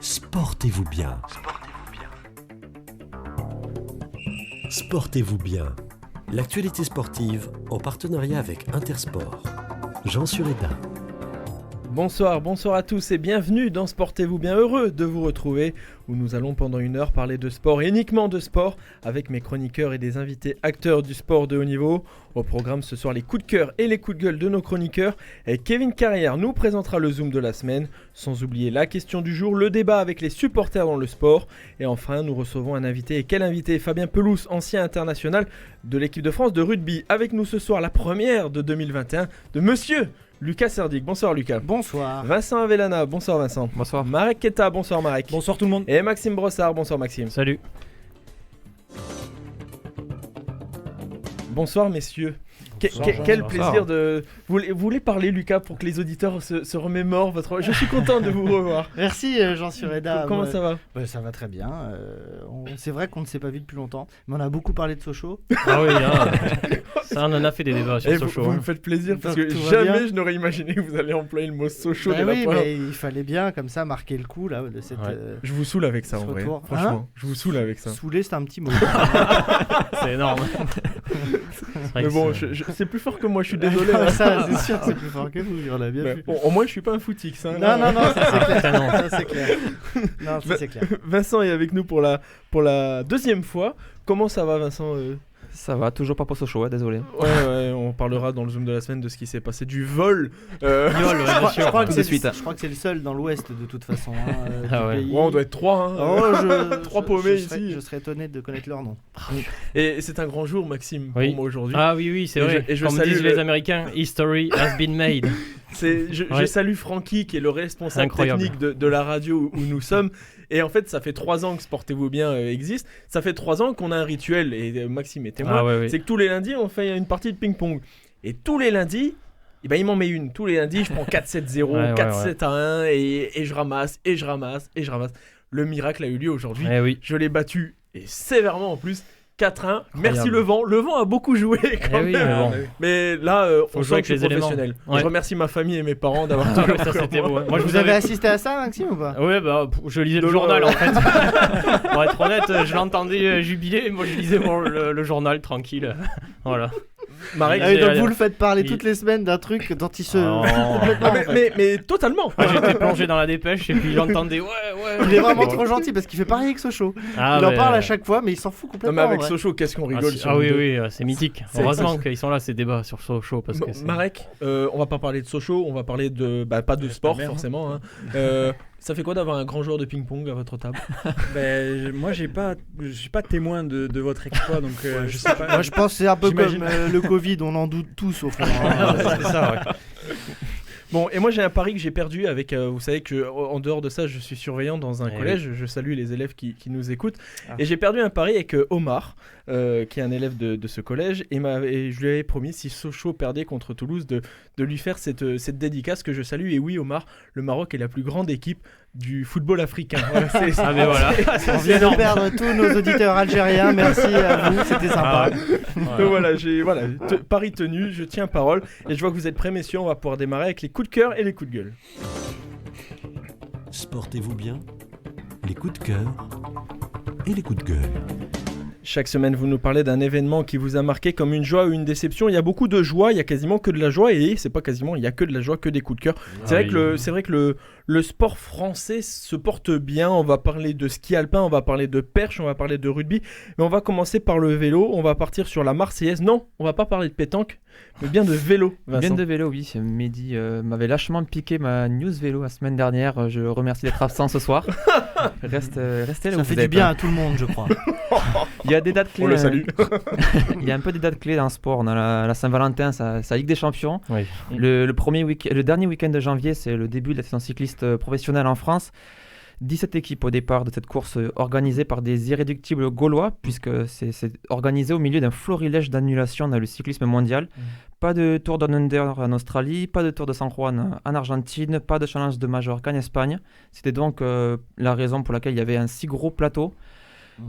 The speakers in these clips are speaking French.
Sportez-vous bien. Sportez-vous bien. L'actualité sportive en partenariat avec Intersport. Jean Sureda. Bonsoir à tous et bienvenue dans Sportez-vous bien, heureux de vous retrouver où nous allons pendant une heure parler de sport et uniquement de sport avec mes chroniqueurs et des invités acteurs du sport de haut niveau. Au programme ce soir les coups de cœur et les coups de gueule de nos chroniqueurs et Kevin Carrière nous présentera le Zoom de la semaine, sans oublier la question du jour, le débat avec les supporters dans le sport et enfin nous recevons un invité et quel invité, Fabien Pelouse, ancien international de l'équipe de France de rugby. Avec nous ce soir la première de 2021 de monsieur Lucas Serdic. Bonsoir Lucas. Bonsoir. Vincent Avellana. Bonsoir Vincent. Bonsoir. Marek Keta. Bonsoir Marek. Bonsoir tout le monde. Et Maxime Brossard. Bonsoir Maxime. Salut. Bonsoir messieurs. Bonsoir, Quel bonsoir. plaisir de... Vous voulez parler Lucas pour que les auditeurs se remémorent votre... Je suis content de vous revoir. Merci Jean Sureda. Comment ça va? Ça va très bien. C'est vrai qu'on ne s'est pas vu depuis longtemps, mais on a beaucoup parlé de Sochaux. Ah oui, ça on en a fait des débats sur Et Sochaux. vous me faites plaisir parce que Tout va jamais bien. je n'aurais imaginé que vous allez employer le mot Sochaux. Bah dès la oui, première. mais il fallait bien comme ça marquer le coup là de cette. Ouais. Je vous saoule avec ça en ce vrai. retour. Franchement, je vous saoule avec ça. Saoulé, c'est un petit mot. C'est énorme. Mais bon, c'est plus fort que moi, je suis désolé. hein. Ça, c'est sûr que c'est plus fort que vous. On l'a bien Mais vu. bon, au moins, je suis pas un footix. Hein, Non, ça c'est clair. putain, non. Ça c'est clair. Non, ça c'est clair. Vincent est avec nous pour la deuxième fois. Comment ça va, Vincent? Ça va, toujours pas pour Sochaux, désolé. Ouais, on parlera dans le Zoom de la semaine de ce qui s'est passé, du vol. Je crois que Tout c'est de suite. je crois que c'est le seul dans l'Ouest de toute façon. Ah du ouais. pays. Ouais, on doit être trois. Hein. Oh, Trois paumés je serais- ici. Je serais étonné de connaître leur nom. Et c'est un grand jour, Maxime, Oui. pour moi aujourd'hui. Ah oui, c'est Et vrai. je Comme salue disent le- les Américains, history has been made. Je Ouais. salue Francky, qui est le responsable Incroyable. technique de la radio où nous sommes. Et en fait, ça fait 3 ans que Sportez-vous bien existe. Ça fait 3 ans qu'on a un rituel, et Maxime est témoin. Ah ouais. C'est que tous les lundis, on fait une partie de ping-pong. Et tous les lundis, eh ben, il m'en met une. Tous les lundis, je prends 4-7-0, Ouais, 4-7-1, et je ramasse, et je ramasse, et je ramasse. Le miracle a eu lieu aujourd'hui. Eh oui. Je l'ai battu, et sévèrement en plus. 4-1. Merci le vent. Le vent a beaucoup joué quand Eh oui, même. mais bon. Mais là, Faut on jouer sent que je avec suis les éléments. professionnel. Ouais. Je remercie ma famille et mes parents d'avoir Ah toujours ouais, ça cru en c'était moi. beau. Moi je Vous avez assisté à ça, Maxime, ou pas? Ouais, je lisais le De journal loin, en fait. Pour être honnête, je l'entendais jubiler, moi je lisais le journal tranquille. Voilà. Marek, Ah oui, donc j'ai- vous le faites parler il- toutes les semaines d'un truc dont il se. Oh. complètement, en fait. mais totalement. Ah, j'étais plongé dans la dépêche et puis j'entendais ouais. Il est vraiment trop gentil parce qu'il fait pareil avec Sochaux. Ah, Il en mais- parle à chaque fois, mais il s'en fout Non, complètement. mais avec en vrai. Sochaux, qu'est-ce qu'on rigole sur Ah nous oui, deux. oui, c'est mythique. C'est- Heureusement qu'ils sont là ces débats sur Sochaux parce que c'est... Marek, on va pas parler de Sochaux, on va parler de pas de sport merde, hein. forcément. Ça fait quoi d'avoir un grand joueur de ping-pong à votre table? Moi, je suis pas témoin de votre exploit, donc je sais pas. Moi, je pense que c'est un peu comme J'imagine. le Covid, on en doute tous au fond. c'est ça, ouais. Bon, et moi j'ai un pari que j'ai perdu avec, vous savez que en dehors de ça, je suis surveillant dans un Eh collège, je salue les élèves qui nous écoutent, Ah. et j'ai perdu un pari avec Omar, qui est un élève de ce collège, et je lui avais promis, si Sochaux perdait contre Toulouse, de lui faire cette dédicace que je salue. Et oui, Omar, le Maroc est la plus grande équipe du football africain. Voilà, Ah mais voilà. On vient de perdre tous nos auditeurs algériens. Merci à vous, c'était sympa. Donc voilà, pari tenu, je tiens parole, et je vois que vous êtes prêts, messieurs, on va pouvoir démarrer avec les coups de cœur et les coups de gueule. Sportez-vous bien. Les coups de cœur et les coups de gueule. Chaque semaine, vous nous parlez d'un événement qui vous a marqué comme une joie ou une déception. Il y a beaucoup de joie, il y a quasiment que de la joie, et c'est pas quasiment, il y a que de la joie, que des coups de cœur. C'est vrai que le sport français se porte bien. On va parler de ski alpin, on va parler de perche, on va parler de rugby, mais on va commencer par le vélo. On va partir sur la Marseillaise. Non, on va pas parler de pétanque, mais bien de vélo. Vincent. Bien de vélo, oui. Mehdi m'avait lâchement piqué ma news vélo la semaine dernière. Je le remercie d'être absent ce soir. Restez là Ça où vous fait du êtes, bien hein. à tout le monde, je crois. Il y a des dates clés. On le salue. Il y a un peu des dates clés dans le sport. On a la Saint-Valentin, ça Ligue des Champions. Oui. Le dernier week-end de janvier, c'est le début de la saison cycliste professionnelle en France. 17 équipes au départ de cette course organisée par des irréductibles gaulois, puisque c'est organisé au milieu d'un florilège d'annulations dans le cyclisme mondial. Pas de Tour Down Under en Australie, pas de Tour de San Juan en Argentine, pas de Challenge de Majorque en Espagne. C'était donc la raison pour laquelle il y avait un si gros plateau.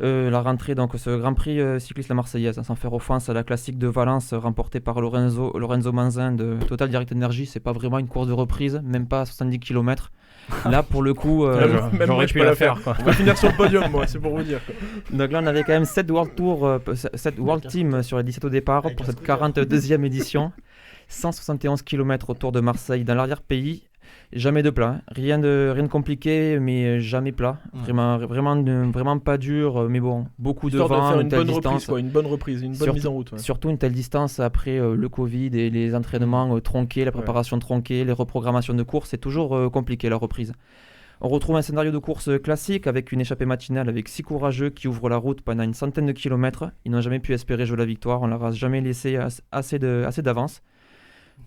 La rentrée, donc ce Grand Prix cycliste la Marseillaise, sans faire offense à la classique de Valence remportée par Lorenzo Manzin de Total Direct Energy, c'est pas vraiment une course de reprise, même pas à 70 km. Là, pour le coup, Même moi, j'aurais je pu peux la faire. Quoi. On va finir sur le podium, moi, c'est pour vous dire. Quoi. donc là, on avait quand même 7 World Team sur les 17 au départ pour cette 42e édition. 171 km autour de Marseille dans l'arrière-pays. Jamais de plat, rien de compliqué, mais jamais plat. Vraiment pas dur, mais bon, beaucoup de Histoire vent, faire une telle bonne distance. reprise, quoi, une bonne reprise, une bonne mise en route. Ouais. Surtout une telle distance après le Covid et les entraînements tronqués, la préparation tronquée, les reprogrammations de course, c'est toujours compliqué la reprise. On retrouve un scénario de course classique avec une échappée matinale avec 6 courageux qui ouvrent la route pendant une centaine de kilomètres. Ils n'ont jamais pu espérer jouer la victoire, on leur a jamais laissé assez d'avance.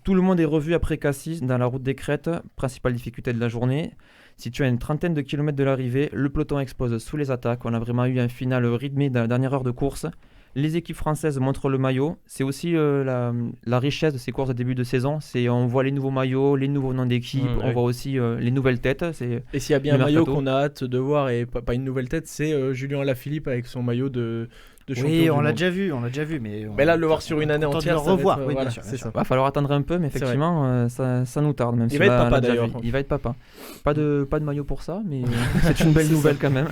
Tout le monde est revu après Cassis dans la route des Crêtes, principale difficulté de la journée. Situé à une trentaine de kilomètres de l'arrivée, le peloton explose sous les attaques. On a vraiment eu un final rythmé dans la dernière heure de course. Les équipes françaises montrent le maillot. C'est aussi la richesse de ces courses de début de saison. On voit les nouveaux maillots, les nouveaux noms d'équipes, on voit aussi les nouvelles têtes. Et s'il y a bien un maillot qu'on a hâte de voir, et pas une nouvelle tête, c'est Julien Alaphilippe avec son maillot de champion du on l'a monde. déjà vu, Mais là, le voir sur une année entière, de le revoir. être, Oui, voilà, bien sûr, c'est ça. Il va falloir attendre un peu, mais effectivement, ça nous tarde. Même Il si va être on papa l'a déjà d'ailleurs. vu. Il va être papa. Pas de maillot pour ça, mais c'est une belle nouvelle quand même.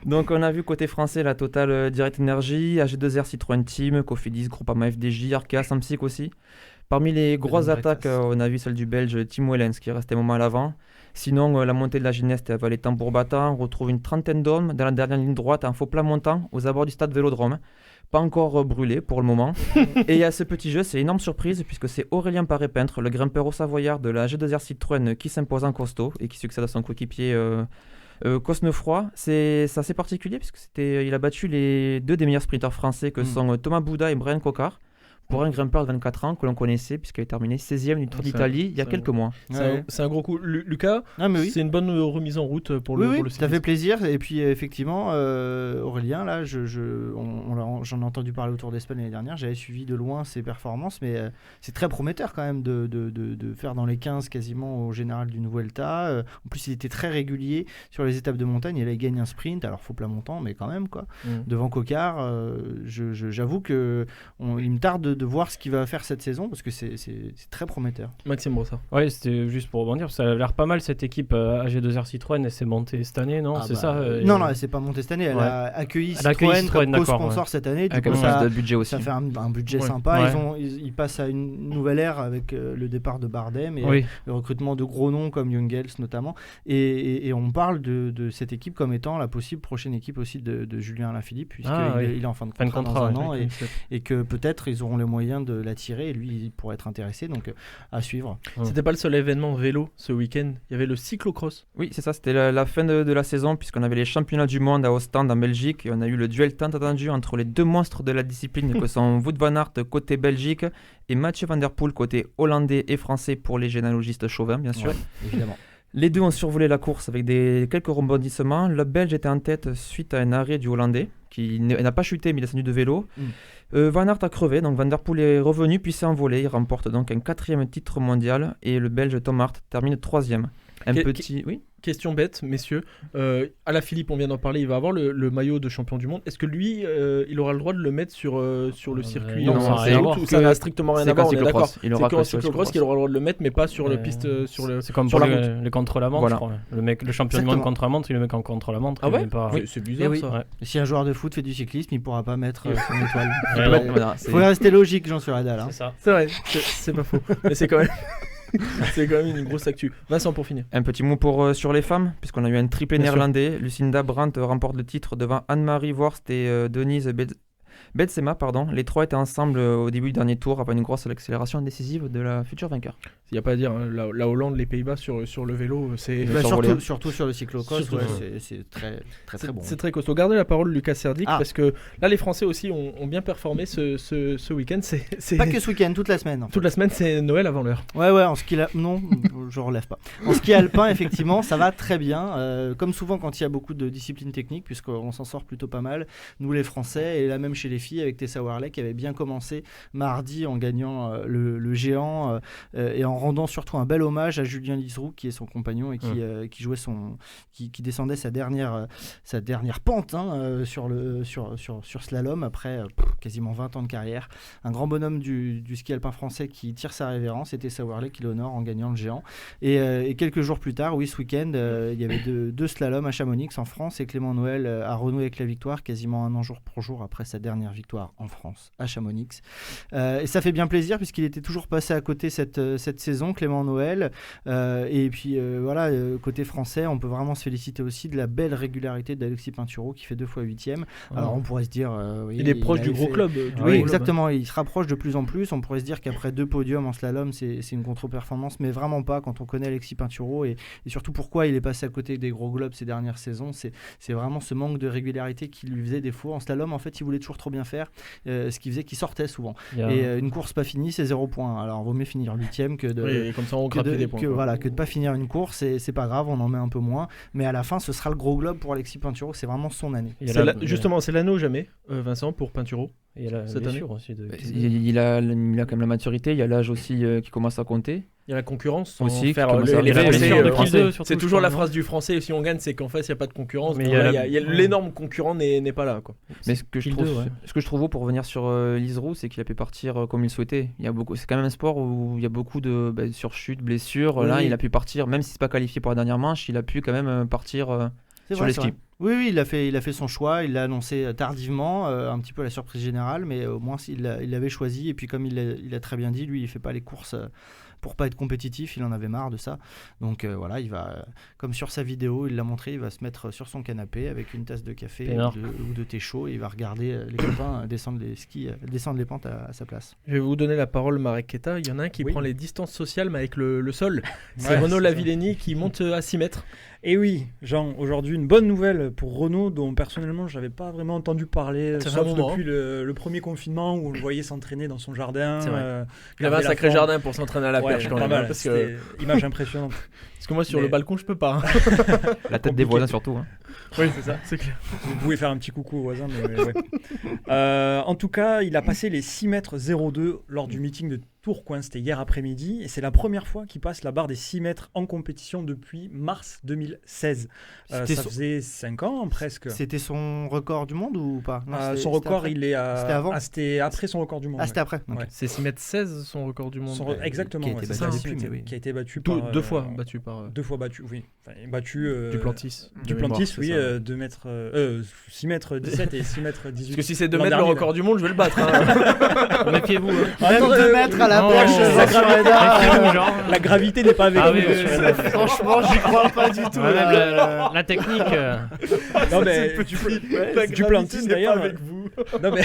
Donc on a vu côté français la Total Direct Energy, AG2R Citroën Team, Cofidis, Groupama FDJ, Arkea, Samsic aussi. Parmi les grosses attaques, on a vu celle du Belge Tim Wellens qui est resté un moment à l'avant. Sinon, la montée de la Gineste est avalée tambour battant. On retrouve une trentaine d'hommes dans la dernière ligne droite, un faux plat montant aux abords du stade Vélodrome. Pas encore brûlé pour le moment. Et il y a ce petit jeu, c'est une énorme surprise puisque c'est Aurélien Paré-Peintre, le grimpeur au Savoyard de la G2R Citroën qui s'impose en costaud et qui succède à son coéquipier Cosnefroy. C'est assez particulier puisque il a battu les deux des meilleurs sprinteurs français que sont Thomas Bouda et Brian Cocard. Pour un grimpeur de 24 ans que l'on connaissait puisqu'il a terminé 16e du Tour d'Italie il y a quelques mois. C'est un gros coup. Lucas, oui. C'est une bonne remise en route pour le cyclisme. Ça fait plaisir. Et puis effectivement, Aurélien, là, j'en ai entendu parler au Tour d'Espagne l'année dernière. J'avais suivi de loin ses performances, mais c'est très prometteur quand même de faire dans les 15 quasiment au général du Vuelta. En plus, il était très régulier sur les étapes de montagne. Il gagne un sprint, alors faux plat montant, mais quand même quoi. Devant Cocard, j'avoue que il me tarde de voir ce qu'il va faire cette saison parce que c'est très prometteur. Maxime Brossard. Ouais, c'était juste pour rebondir, ça a l'air pas mal cette équipe AG2R Citroën, elle s'est montée cette année, non? Non, elle s'est pas montée cette année, elle a accueilli Citroën comme co-sponsor cette année. Du coup, ça, de budget aussi. Ça fait un budget sympa. Ils passent à une nouvelle ère avec le départ de Bardem et le recrutement de gros noms comme Jungels notamment. Et on parle de cette équipe comme étant la possible prochaine équipe aussi de Julien Alaphilippe puisqu'il est en fin de contrat dans un an et que peut-être ils auront les moyens de l'attirer et lui il pourrait être intéressé, donc à suivre. C'était pas le seul événement vélo ce week-end, il y avait le cyclocross. Oui, c'est ça, c'était la fin de la saison puisqu'on avait les championnats du monde à Ostende en Belgique et on a eu le duel tant attendu entre les deux monstres de la discipline que sont Wout van Aert côté Belgique et Mathieu van der Poel côté hollandais et français pour les généalogistes chauvins bien sûr. Évidemment. Les deux ont survolé la course avec quelques rebondissements. Le Belge était en tête suite à un arrêt du Hollandais qui n'a pas chuté mais il est descendu de vélo. Van Aert a crevé, donc Van der Poel est revenu puis s'est envolé. Il remporte donc un 4e titre mondial et le Belge Tom Hart termine 3e. Oui. Question bête, messieurs. Alaphilippe, on vient d'en parler, il va avoir le maillot de champion du monde. Est-ce que lui, il aura le droit de le mettre sur le circuit? Non, ça n'a strictement rien à voir, on est d'accord. Il aura que cyclocross qu'il aura le droit de le mettre, mais pas sur le piste. C'est comme sur pour la route. les contre-la-montre, je crois. Le champion du monde contre-la-montre, il le met qu'en contre-la-montre. Ah ouais, oui. C'est bizarre ça. Ouais. Si un joueur de foot fait du cyclisme, il pourra pas mettre son étoile. Il faut rester logique, Jean Suradal. C'est ça. C'est vrai, c'est pas faux. Mais c'est quand même. C'est quand même une grosse actu. Vincent, pour finir. Un petit mot sur les femmes, puisqu'on a eu un triplé néerlandais. Lucinda Brandt remporte le titre devant Anne-Marie Worst et Denise Betsema. Les trois étaient ensemble au début du dernier tour avant une grosse accélération décisive de la future vainqueur. Il n'y a pas à dire, hein, la Hollande, les Pays-Bas sur le vélo, c'est... surtout sur le cyclocross, c'est très, très, très bon. C'est très costaud. Gardez la parole, Lucas Serdic, parce que là, les Français aussi ont bien performé ce week-end. C'est... Pas que ce week-end, toute la semaine. En fait. Toute la semaine, c'est Noël avant l'heure. Ouais, en ski... Non, je relève pas. En ski alpin, effectivement, ça va très bien. Comme souvent quand il y a beaucoup de disciplines techniques, puisqu'on s'en sort plutôt pas mal, nous les Français, et là même chez les filles, avec Tessa Worley, qui avait bien commencé mardi en gagnant le géant et en en rendant surtout un bel hommage à Julien Liseroux, qui est son compagnon et qui jouait qui descendait sa dernière pente sur slalom après quasiment 20 ans de carrière. Un grand bonhomme du ski alpin français qui tire sa révérence, et Tessa Worley qui l'honore en gagnant le géant. Et quelques jours plus tard, ce week-end, il y avait deux slaloms à Chamonix en France, et Clément Noël a renoué avec la victoire quasiment un an jour pour jour après sa dernière victoire en France à Chamonix. Et ça fait bien plaisir puisqu'il était toujours passé à côté cette saison, Clément Noël. Et puis côté français, on peut vraiment se féliciter aussi de la belle régularité d'Alexis Pinturault qui fait 2 fois 8e. Alors on pourrait se dire... il est proche du gros club. Oui, exactement. Il se rapproche de plus en plus. On pourrait se dire qu'après 2 podiums en slalom, c'est une contre-performance, mais vraiment pas quand on connaît Alexis Pinturault et surtout pourquoi il est passé à côté des gros globes ces dernières saisons. C'est vraiment ce manque de régularité qui lui faisait défaut. En slalom, en fait, il voulait toujours trop bien faire, ce qui faisait qu'il sortait souvent. Et une course pas finie, c'est 0 points. Alors, il vaut mieux finir 8e que de pas finir une course. C'est pas grave, on en met un peu moins. Mais à la fin, ce sera le gros globe pour Alexis Pinturault. C'est vraiment son année. Justement, c'est l'anneau jamais, Vincent, pour Pinturault. Et cette année aussi. Il a quand même la maturité, il y a l'âge aussi qui commence à compter. Il y a la concurrence aussi. C'est toujours la phrase du français, si on gagne, c'est qu'en fait, il n'y a pas de concurrence. Mais l'énorme concurrent n'est pas là, quoi. Mais ce que je trouve beau pour revenir sur Liseroux, c'est qu'il a pu partir comme il souhaitait. C'est quand même un sport où il y a beaucoup de surchutes, blessures. Là, il a pu partir, même si c'est pas qualifié pour la dernière manche, il a pu quand même partir sur les skis. Oui, il a fait son choix, il l'a annoncé tardivement, un petit peu à la surprise générale, mais au moins il l'avait choisi. Et puis comme il a très bien dit, lui, il fait pas les courses pour pas être compétitif, il en avait marre de ça. Donc il va, comme sur sa vidéo, il l'a montré, il va se mettre sur son canapé avec une tasse de café ou de thé chaud, et il va regarder les copains descendre les pentes à sa place. Je vais vous donner la parole, Marek Keta. Il y en a un qui prend les distances sociales, mais avec le sol. C'est Renaud Lavillenie qui monte à 6 mètres. Et oui, Jean, aujourd'hui, une bonne nouvelle pour Renaud, dont personnellement, je n'avais pas vraiment entendu parler, sauf depuis le premier confinement où on le voyait s'entraîner dans son jardin. Il avait un sacré jardin pour s'entraîner à la perche quand même. Parce que image impressionnante. Parce que moi, sur le balcon, je peux pas. La tête des voisins surtout. Oui, c'est ça, c'est clair. Vous pouvez faire un petit coucou aux voisins. En tout cas, il a passé les 6 mètres 02 lors du meeting de Tourcoing, c'était hier après-midi, et c'est la première fois qu'il passe la barre des 6 mètres en compétition depuis mars 2016. Ça faisait 5 ans presque. C'était son record du monde ou pas? Son record, il est C'était avant? C'était après son record du monde. C'était après. Okay. C'est 6 mètres 16 son record du monde. Exactement. Qui a été battu par... 2 fois battu par... 2 fois battu, oui. Battu... Duplantis. Duplantis, oui. 6 mètres 17 et 6 mètres 18. Parce que si c'est 2 mètres le record du monde, je vais le battre. Méfiez-vous. Même 2 mètres à la perche. La gravité n'est pas avec nous. Franchement, j'y crois pas du tout. La technique. Non mais Duplantis d'ailleurs. Non mais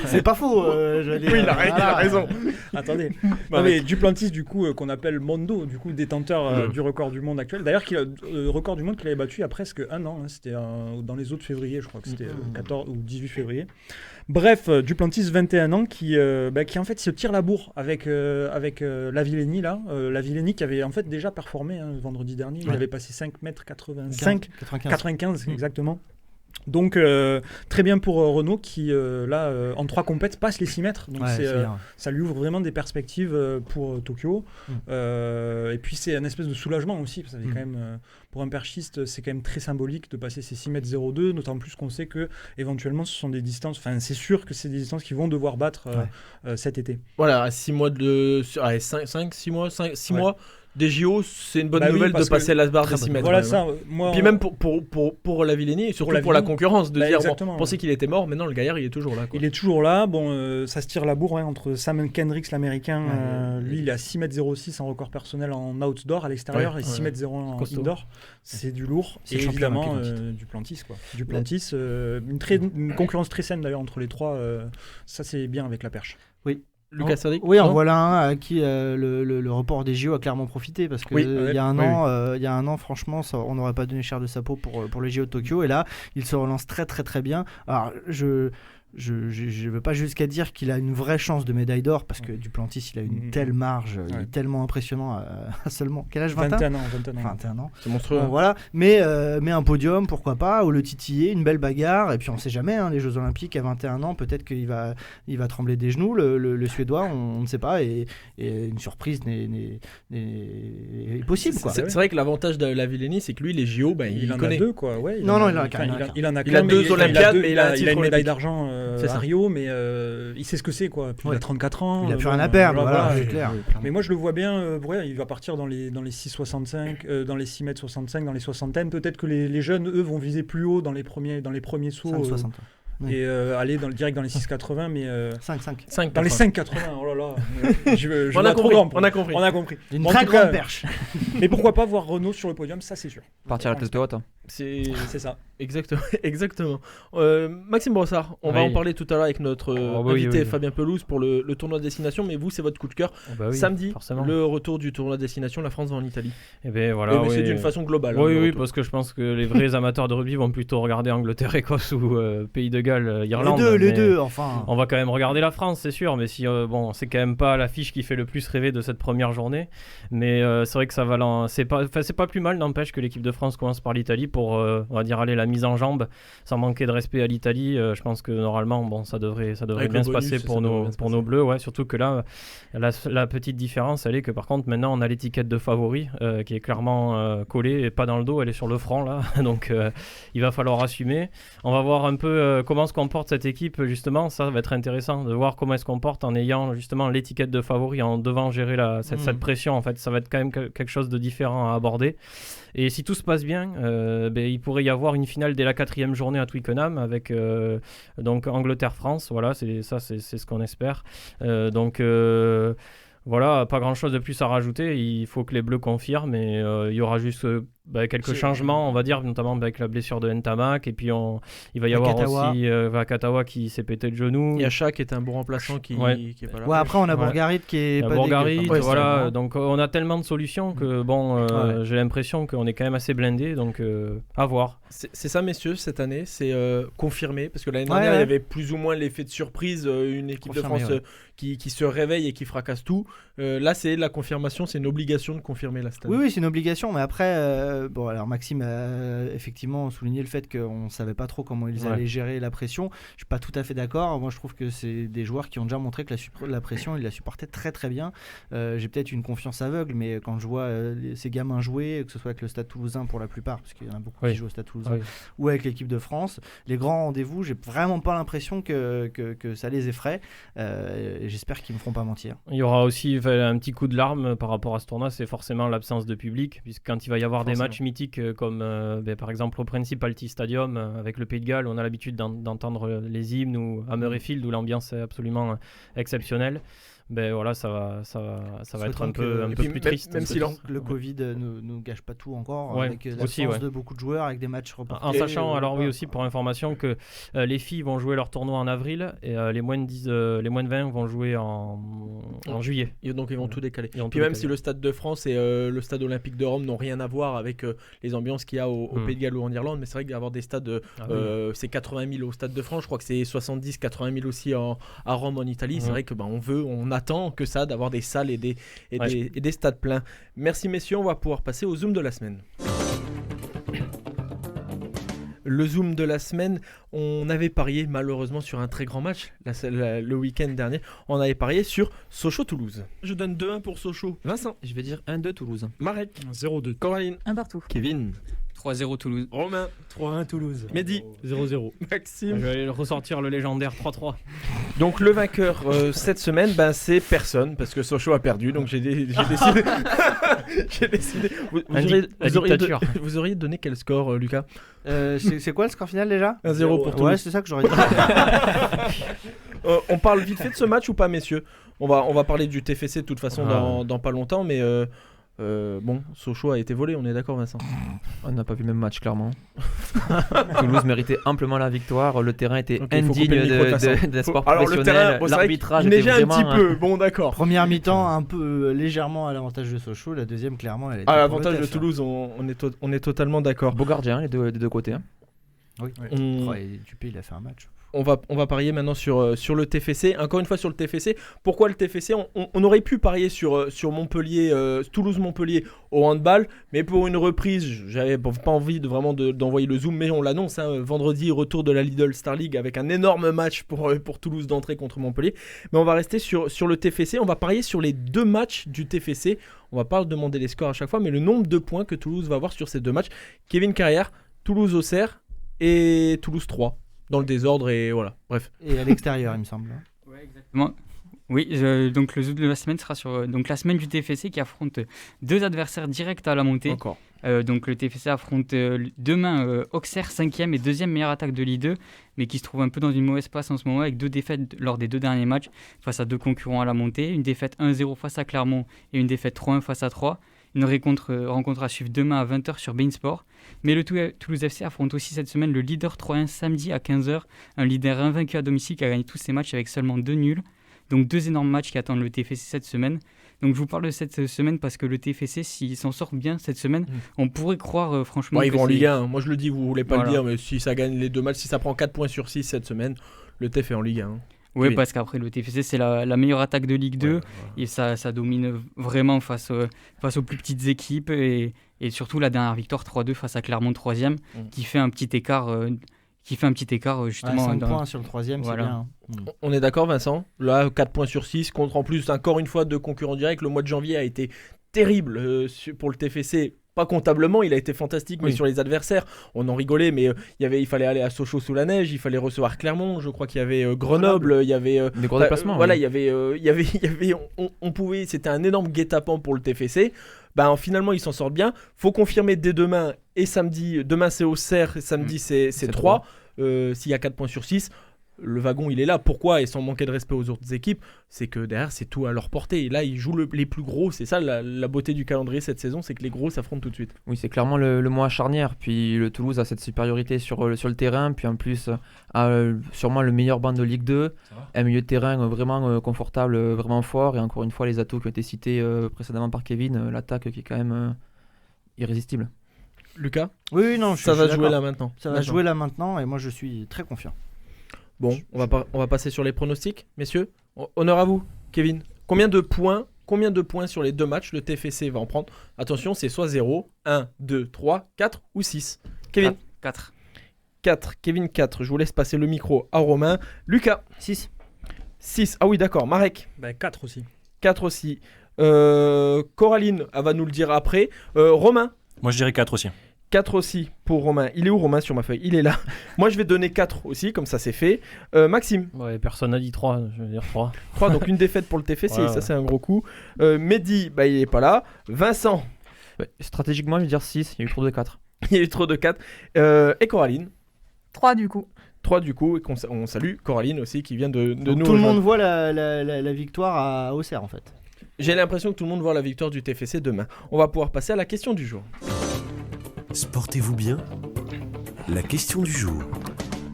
c'est pas faux. Oui, il a raison. Attendez. Non mais Duplantis du coup qu'on appelle Mondo, du coup détenteur du record du monde actuel. D'ailleurs le record du monde qu'il avait battu il y a presque un an. C'était dans les eaux de février, je crois que c'était 14 ou 18 février. Bref, Duplantis, 21 ans, qui en fait se tire la bourre avec Lavillenie là. Lavillenie qui avait en fait déjà performé vendredi dernier. Il avait passé 95 exactement. Donc très bien pour Renaud qui en 3 compètes passe les 6 mètres. Donc ça lui ouvre vraiment des perspectives pour Tokyo. Et puis c'est un espèce de soulagement aussi. Ça fait quand même, pour un perchiste, c'est quand même très symbolique de passer ces 6 mètres 02, d'autant plus qu'on sait que éventuellement ce sont des distances, enfin c'est sûr que c'est des distances qu'ils vont devoir battre cet été. Voilà, à 6 mois de... 6 mois des JO, c'est une bonne nouvelle de passer la barre des 6 mètres. Voilà ça. Puis même pour Lavillenie et surtout pour la concurrence, de dire, on pensait qu'il était mort, mais non, le gaillard, il est toujours là. Il est toujours là. Bon, ça se tire la bourre entre Sam Kendricks, l'américain. Lui, il est à 6 mètres 06 en record personnel en outdoor à l'extérieur et 6 mètres 01 en indoor. C'est du lourd. Et évidemment, Duplantis, quoi. Duplantis, une concurrence très saine d'ailleurs entre les trois. Ça, c'est bien avec la perche. Oui. Lucas Serdic. Oui, en voilà un à qui le report des JO a clairement profité parce que il y a un an, franchement, on n'aurait pas donné cher de sa peau pour les JO de Tokyo, et là, il se relance très très très bien. Alors je veux pas jusqu'à dire qu'il a une vraie chance de médaille d'or parce que Duplantis il a une telle marge, il est tellement impressionnant à seulement quel âge, 21 ans. 21 ans. C'est monstrueux. Bon, voilà, mais un podium, pourquoi pas, ou le titiller, une belle bagarre, et puis on sait jamais, les Jeux Olympiques à 21 ans, peut-être qu'il va trembler des genoux, le Suédois, on ne sait pas, et une surprise est possible, quoi. C'est vrai que l'avantage de la Villény, c'est que lui, les JO, il en connaît. a 2, quoi. Ouais, il en a il a 2 Olympiades, mais il a un il a titre une médaille olympique. d'argent à Rio, mais il sait ce que c'est, quoi. Puis il a 34 ans. Il a plus rien à perdre, voilà, c'est clair. Mais moi, je le vois bien, il va partir dans les 6,65, dans les 6,65 m, dans les soixantaines. Peut-être que les jeunes, eux, vont viser plus haut dans les premiers sauts. 5,60. Et aller direct dans les 5.6,80, mais 5. dans les 5,80, oh là là. On a compris. Une très grande perche. Mais pourquoi pas voir Renault sur le podium, ça c'est sûr. Partir à la tête haute. C'est ça. Exactement. Maxime Brossard, on va en parler tout à l'heure avec notre invité Fabien Pelouse pour le tournoi de destination, mais vous, c'est votre coup de cœur. Samedi, forcément. Le retour du tournoi de destination, la France va en Italie. Et ben voilà. Mais c'est d'une façon globale. Oui, parce que je pense que les vrais amateurs de rugby vont plutôt regarder Angleterre, Écosse ou Pays de Galles, Irlande. Les deux, enfin. On va quand même regarder la France, c'est sûr, mais si c'est quand même pas l'affiche qui fait le plus rêver de cette première journée. Mais c'est vrai que ça va c'est pas plus mal, n'empêche que l'équipe de France commence par l'Italie pour on va dire la mise en jambe sans manquer de respect à l'Italie. Je pense que normalement ça devrait bien se passer pour nos bleus, surtout que là la petite différence elle est que par contre maintenant on a l'étiquette de favori qui est clairement collée et pas dans le dos, elle est sur le front là. Donc il va falloir assumer. On va voir un peu comment se comporte cette équipe, justement. Ça va être intéressant de voir comment elle se comporte en ayant justement l'étiquette de favori, en devant gérer cette pression. En fait, ça va être quand même quelque chose de différent à aborder. Et si tout se passe bien, il pourrait y avoir une finale dès la 4e journée à Twickenham avec donc Angleterre-France. Voilà, c'est ce qu'on espère. Voilà, pas grand chose de plus à rajouter. Il faut que les Bleus confirment, mais il y aura juste quelques changements, on va dire, notamment avec la blessure de Ntamak. Et puis il va y avoir aussi Vakatawa qui s'est pété le genou. Yacha qui est un bon remplaçant qui est pas là. Ouais, après on a Bourgarit qui est pas Bourgarit, voilà. Donc on a tellement de solutions que j'ai l'impression qu'on est quand même assez blindé. Donc à voir. C'est ça, messieurs, cette année, c'est confirmé, parce que l'année dernière il y avait plus ou moins l'effet de surprise, une équipe confirmé, de France qui se réveille et qui fracasse tout. Là c'est la confirmation, c'est une obligation de confirmer la cette année. Oui, c'est une obligation, mais après alors Maxime a effectivement souligné le fait qu'on ne savait pas trop comment ils allaient gérer la pression. Je suis pas tout à fait d'accord. Moi je trouve que c'est des joueurs qui ont déjà montré que la pression ils la supportaient très très bien. J'ai peut-être une confiance aveugle, mais quand je vois ces gamins jouer, que ce soit avec le Stade Toulousain pour la plupart, parce qu'il y en a beaucoup qui jouent au Stade Toulousain, ou avec l'équipe de France, les grands rendez-vous, j'ai vraiment pas l'impression que ça les effraie. Et j'espère qu'ils me feront pas mentir. Il y aura aussi un petit coup de larme par rapport à ce tournoi, c'est forcément l'absence de public, puisque quand il va y avoir des matchs mythiques comme par exemple au Principality Stadium avec le Pays de Galles, on a l'habitude d'entendre les hymnes, ou à Murrayfield où l'ambiance est absolument exceptionnelle. Voilà, ça va être un peu plus triste. Même si le Covid ne gâche pas tout encore, avec l'absence de beaucoup de joueurs, avec des matchs reportés. En sachant, aussi pour information, que les filles vont jouer leur tournoi en avril et les moins de 20 vont jouer en juillet. Et donc ils vont tout décaler. Puis même si le Stade de France et le Stade Olympique de Rome n'ont rien à voir avec les ambiances qu'il y a au Pays de Galles ou en Irlande, mais c'est vrai qu'avoir des stades, c'est 80 000 au Stade de France, je crois que c'est 70-80 000 aussi à Rome en Italie. C'est vrai que on attend que ça, d'avoir des salles et des stades pleins. Merci messieurs, on va pouvoir passer au Zoom de la semaine. Le Zoom de la semaine, on avait parié malheureusement sur un très grand match le week-end dernier. On avait parié sur Sochaux-Toulouse. Je donne 2-1 pour Sochaux. Vincent. Je vais dire 1-2 Toulouse. Marek. 0-2. Coraline. 1-1. Kevin. 3-0 Toulouse. Romain. 3-1 Toulouse. Mehdi. 0-0. Maxime. Je vais ressortir le légendaire 3-3. Donc le vainqueur cette semaine, c'est personne, parce que Sochaux a perdu. Donc j'ai décidé. J'ai décidé. Vous auriez donné quel score, Lucas? C'est quoi le score final déjà? 1-0 pour Toulouse. Ouais, c'est ça que j'aurais dit. On parle vite fait de ce match ou pas, messieurs? On va parler du TFC de toute façon dans pas longtemps, mais Sochaux a été volé, on est d'accord, Vincent? On n'a pas vu le même match, clairement. Toulouse méritait amplement la victoire. Le terrain était indigne d'un sport professionnel. L'arbitrage était vraiment... un petit peu, bon d'accord. Première mi-temps un peu légèrement à l'avantage de Sochaux, la deuxième clairement elle était à l'avantage de Toulouse, on est totalement d'accord. Beau gardien, les deux côtés. Oui. Et Dupé il a fait un match. on va parier maintenant sur le TFC. Encore une fois sur le TFC. Pourquoi le TFC ? On aurait pu parier sur Montpellier, Toulouse-Montpellier au handball, mais pour une reprise, j'avais pas envie d'envoyer le zoom, mais on l'annonce. Vendredi, retour de la Lidl Star League avec un énorme match pour Toulouse d'entrée contre Montpellier. Mais on va rester sur le TFC. On va parier sur les 2 matchs du TFC. On va pas demander les scores à chaque fois, mais le nombre de points que Toulouse va avoir sur ces 2 matchs. Kevin Carrière, Toulouse-Auxerre et Toulouse 3. Dans le désordre et voilà, bref. Et à l'extérieur, il me semble. Ouais, exactement. Oui, donc le zoom de la semaine sera sur donc la semaine du TFC qui affronte 2 adversaires directs à la montée. Encore. Donc le TFC affronte demain Auxerre 5e et 2e meilleure attaque de Ligue 2, mais qui se trouve un peu dans une mauvaise passe en ce moment avec 2 défaites lors des 2 derniers matchs face à 2 concurrents à la montée. Une défaite 1-0 face à Clermont et une défaite 3-1 face à Troyes. Une rencontre à suivre demain à 20h sur Bein Sport. Mais le Toulouse FC affronte aussi cette semaine le leader troyen samedi à 15h. Un leader invaincu à domicile qui a gagné tous ses matchs avec seulement 2 nuls. Donc 2 énormes matchs qui attendent le TFC cette semaine. Donc je vous parle de cette semaine parce que le TFC, s'il s'en sort bien cette semaine, on pourrait croire franchement... Ils vont en Ligue 1. Moi je le dis, vous voulez pas le dire, mais si ça gagne les 2 matchs, si ça prend 4 points sur 6 cette semaine, le TF est en Ligue 1. Oui, parce qu'après le TFC c'est la meilleure attaque de Ligue 2 et ça domine vraiment face aux plus petites équipes et surtout la dernière victoire 3-2 face à Clermont 3e qui fait un petit écart justement. 5 points sur le 3e, c'est bien. On est d'accord Vincent ? Là 4 points sur 6 contre en plus encore une fois 2 concurrents directs. Le mois de janvier a été terrible pour le TFC. Pas comptablement, il a été fantastique, mais sur les adversaires, on en rigolait, mais il fallait aller à Sochaux sous la neige, il fallait recevoir Clermont, je crois qu'il y avait Grenoble, il y avait des gros déplacements. Voilà, on pouvait, c'était un énorme guet-apens pour le TFC. Finalement, ils s'en sortent bien. Faut confirmer dès demain et samedi. Demain c'est Auxerre, samedi c'est 3. S'il y a 4 points sur 6. Le wagon il est là, pourquoi ? Et sans manquer de respect aux autres équipes, c'est que derrière c'est tout à leur portée. Et là ils jouent les plus gros, c'est ça la beauté du calendrier cette saison, c'est que les gros s'affrontent tout de suite. Oui, c'est clairement le mois charnière. Puis le Toulouse a cette supériorité sur le terrain, puis en plus a sûrement le meilleur banc de Ligue 2, un milieu de terrain vraiment confortable, vraiment fort. Et encore une fois les atouts qui ont été cités précédemment par Kevin, l'attaque qui est quand même irrésistible. Lucas ? Oui, non, ça va jouer là maintenant. Ça va jouer là maintenant et moi je suis très confiant. Bon, on va passer sur les pronostics, messieurs. Honneur à vous, Kevin. Combien de points sur les 2 matchs le TFC va en prendre ? Attention, c'est soit 0, 1, 2, 3, 4 ou 6. Kevin ? 4. 4. Kevin 4. Je vous laisse passer le micro à Romain. Lucas ? 6. 6. Ah oui, d'accord. Marek ? 4 aussi. 4 aussi. Coraline, elle va nous le dire après. Romain ? Moi je dirais 4 aussi. 4 aussi pour Romain. Il est où Romain sur ma feuille ? Il est là. Moi je vais donner 4 aussi, comme ça c'est fait. Maxime ? Ouais, personne n'a dit 3, je veux dire 3. 3, donc une défaite pour le TFC, ça c'est un gros coup. Mehdi, il est pas là. Vincent ? Stratégiquement, je vais dire 6, il y a eu trop de 4. Il y a eu trop de 4. Et Coraline ? 3 du coup. 3 du coup, et on salue Coraline aussi qui vient de nous tout rejoindre. Le monde voit la victoire à Auxerre en fait. J'ai l'impression que tout le monde voit la victoire du TFC demain. On va pouvoir passer à la question du jour. Sportez-vous bien ? La question du jour.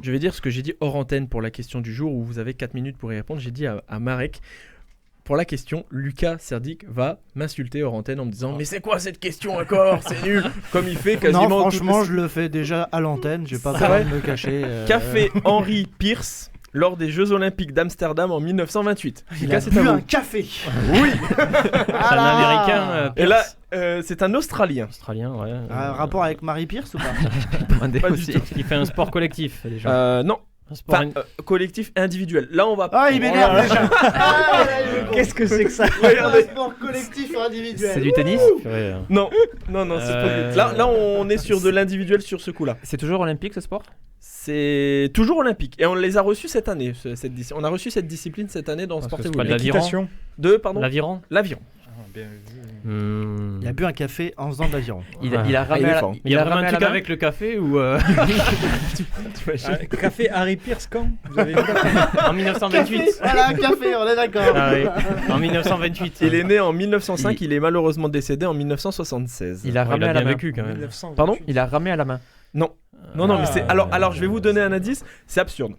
Je vais dire ce que j'ai dit hors antenne pour la question du jour où vous avez 4 minutes pour y répondre. J'ai dit à Marek, pour la question, Lucas Serdic va m'insulter hors antenne en me disant « Mais c'est quoi cette question encore ? C'est nul !» Comme il fait quasiment... Non, franchement, je le fais déjà à l'antenne. J'ai pas besoin de me cacher. Qu'a fait Henry Pierce lors des Jeux Olympiques d'Amsterdam en 1928 ? Il a bu un café. Oui. C'est un Américain. Et là, c'est un Australien. Australien, ouais. Rapport avec Marie Pierce ou pas ? Pas du tout. Il fait un sport collectif déjà. Non. Collectif et individuel. Là, on va. Ah, il m'énerve déjà. Qu'est-ce que c'est que ça ? Un sport collectif et individuel. C'est du tennis ? Non, c'est pas. Là, on est sur de l'individuel sur ce coup-là. C'est toujours olympique ce sport ? C'est toujours olympique et on les a reçus cette année. On a reçu cette discipline cette année dans Sport et Volley. L'équitation. L'aviron. Il a bu un café en faisant de l'aviron. Il a ramené un truc avec le café ou Café Harry Pierce quand vous avez en 1928. Voilà, un café, on est d'accord. Ah, oui. En 1928. Il est né en 1905, il est malheureusement décédé en 1976. Il a ramé à la main. Vécu quand même. Pardon ? Il a ramé à la main. Non, mais c'est alors je vais vous donner un indice, c'est absurde.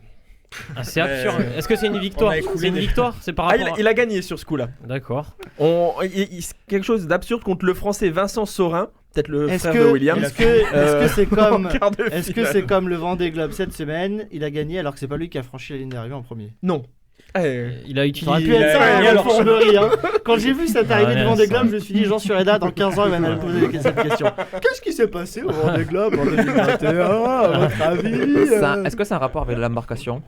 Ah, c'est absurde. Est-ce que c'est une victoire ? C'est une victoire ? C'est par rapport il a gagné sur ce coup-là. D'accord. Quelque chose d'absurde contre le français Vincent Saurin peut-être le Est-ce frère que, de William. est-ce que c'est comme, quart de est-ce que finale. c'est comme le Vendée Globe cette semaine, il a gagné alors que c'est pas lui qui a franchi la ligne d'arrivée en premier. Non. Il a Ça aurait utilisé. pu être ça, gagné hein, alors. pour de rire, hein. Quand j'ai vu cette arrivée du Ouais, Vendée ça. Globe, je me suis dit Jean Sureda, dans 15 ans, il va me poser cette question. Qu'est-ce qui s'est passé au Vendée Globe en 2021 à votre avis Est-ce que c'est un rapport avec l'embarcation?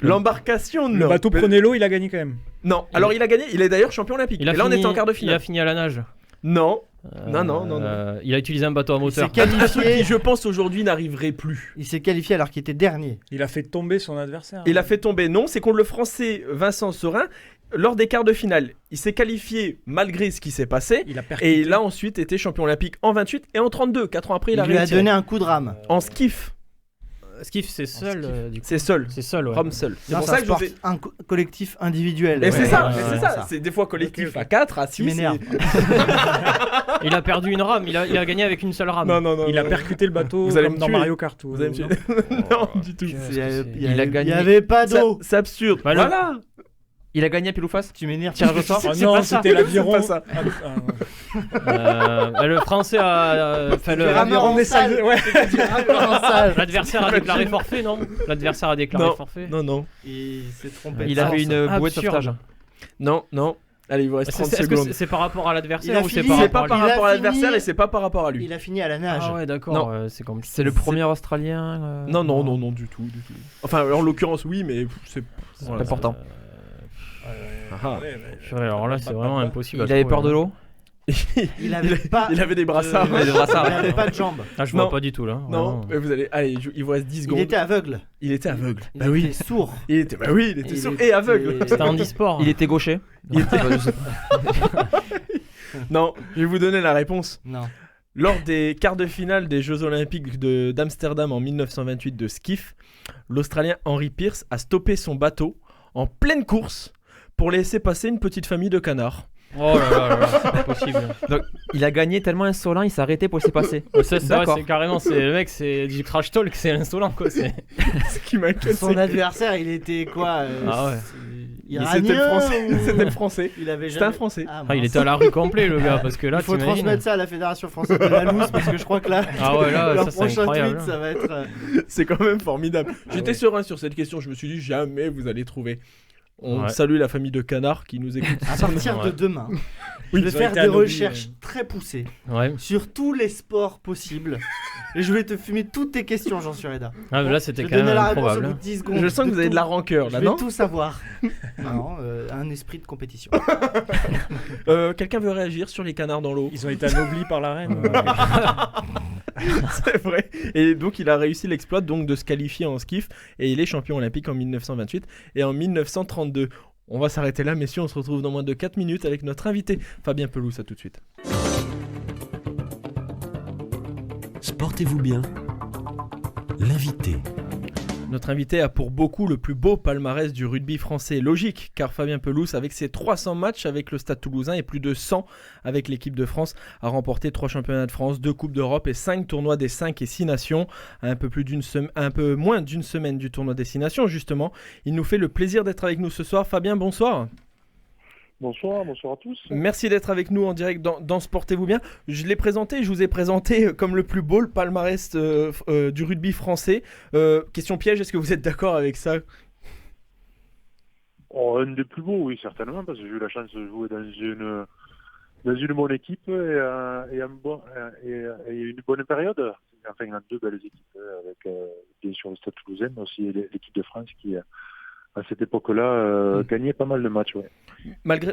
L'embarcation, Le non. bateau prenait l'eau, il a gagné quand même. Non, alors il a gagné, il est d'ailleurs champion olympique. Il a Et là, on fini- était en quart de Il finale. a fini à la nage. Non. Non. Il a utilisé un bateau à moteur. s'est qualifié. Ce qui, je pense, aujourd'hui n'arriverait plus. Il s'est qualifié alors qu'il était dernier. Il a fait tomber son adversaire. Il a fait tomber, non, c'est contre le français Vincent Serin lors des quarts de finale. Il s'est qualifié malgré ce qui s'est passé. Il a percuté. Et il a ensuite été champion olympique en 28 et en 32. 4 ans après, il Il a lui a réussi. donné un coup de rame. En skiff. Skiff, c'est seul. Du coup. C'est seul. C'est seul, ouais. Rome seul. C'est Non, pour c'est ça un que je vous sport, ai... un collectif individuel. Et c'est ça, Ouais, mais c'est ouais, ça. C'est des fois collectif à 4, à 6. Tu m'énerves. Il a perdu une rame. Il a gagné avec une seule rame. Non. Il a percuté le bateau Vous allez comme me dans tuer. Mario Kart. Vous allez me tuer. Non. Non, du tout. Il Il a gagné. n'y avait pas d'eau. C'est absurde. Voilà. Voilà. Il a gagné à pile ou face? Tu m'énerves. Tirage au sort? Oh C'est non, pas ça. c'était l'aviron. C'est pas ça. Le français a fait le. rameur en salle. Ouais. L'adversaire a déclaré forfait, non? L'adversaire a déclaré Non. forfait. Non. Il s'est trompé. Il avait une bouée de Absurde. sauvetage. Non. Allez, il vous reste 30 Est-ce que secondes. c'est par rapport à Il l'adversaire a ou c'est fini- par C'est rapport pas à par lui? Il a rapport à fini- l'adversaire et c'est pas par rapport à lui. Il a fini à la nage. Ah ouais, d'accord. Non. C'est comme. C'est le premier Australien. Non, du tout. Enfin, en l'occurrence, oui, mais c'est pas important. Ah. Purée, alors là, c'est vraiment impossible. Il avait peur de l'eau? Il avait des brassards. Il avait pas de jambes. Ah, je Non. vois pas du tout là. Non, vraiment. mais vous allez. Allez, il vous reste 10 Il secondes. était aveugle. Il était aveugle. Il Bah oui. était sourd. Il était sourd et aveugle. C'était un e-sport. Il était gaucher? Il était- Non, je vais vous donner la réponse. Non. Lors des quarts de finale des Jeux Olympiques d'Amsterdam en 1928 de skiff, l'Australien Henry Pearce a stoppé son bateau en pleine course pour laisser passer une petite famille de canards. Oh là là, c'est pas possible. Donc, il a gagné tellement insolent, il s'est arrêté pour laisser passer. C'est D'accord. c'est carrément, le mec, c'est du trash talk, c'est insolent quoi. Ce qui m'inquiète, Son c'est adversaire, il était quoi Ah ouais. c'était le français. ou- C'était le français. Il avait C'était un jamais... français. Ah, Ah, il mince. était à la rue complet le gars parce que là, Il faut t'imagines. transmettre ça à la Fédération Française de la Loose parce que je crois que là, Ah ouais, là, leur ça, c'est prochain incroyable. tweet, ça va être. C'est quand même formidable. Ah J'étais ouais. serein sur cette question. Je me suis dit jamais vous allez trouver. On Ouais. salue la famille de canards qui nous écoute. À partir de Ouais. demain, Oui, je vais ils ont faire été des anoblis, recherches très poussées Ouais. sur tous les sports possibles et je vais te fumer toutes tes questions, Jean Sureda. Ah, mais là, Je c'était vais quand même donner la réponse au improbable. bout de 10 secondes. Je sens que vous avez de la rancœur Je là, vais non tout savoir. Non, un esprit de compétition. Quelqu'un veut réagir sur les canards dans l'eau? Ils ont été anoblis par la reine. C'est vrai. Et donc il a réussi l'exploit donc de se qualifier en skiff et il est champion olympique en 1928 et en 1932. On va s'arrêter là, messieurs, on se retrouve dans moins de 4 minutes avec notre invité Fabien Pelouse, à tout de suite. Sportez-vous bien. L'invité. Notre invité a pour beaucoup le plus beau palmarès du rugby français. Logique, car Fabien Pelouse, avec ses 300 matchs avec le Stade Toulousain et plus de 100 avec l'équipe de France, a remporté 3 championnats de France, 2 Coupes d'Europe et 5 tournois des 5 et 6 nations. À un peu moins d'une semaine du tournoi des 6 nations, justement. Il nous fait le plaisir d'être avec nous ce soir. Fabien, bonsoir. Bonsoir à tous. Merci d'être avec nous en direct dans Sportez-vous bien. Je je vous ai présenté comme le plus beau le palmarès du rugby français. Question piège, est-ce que vous êtes d'accord avec ça? Un des plus beaux, oui, certainement, parce que j'ai eu la chance de jouer dans une bonne équipe et une bonne période. Enfin, dans deux belles équipes, avec bien sûr le Stade Toulousain, mais aussi l'équipe de France qui, à cette époque-là, gagnait pas mal de matchs. Ouais.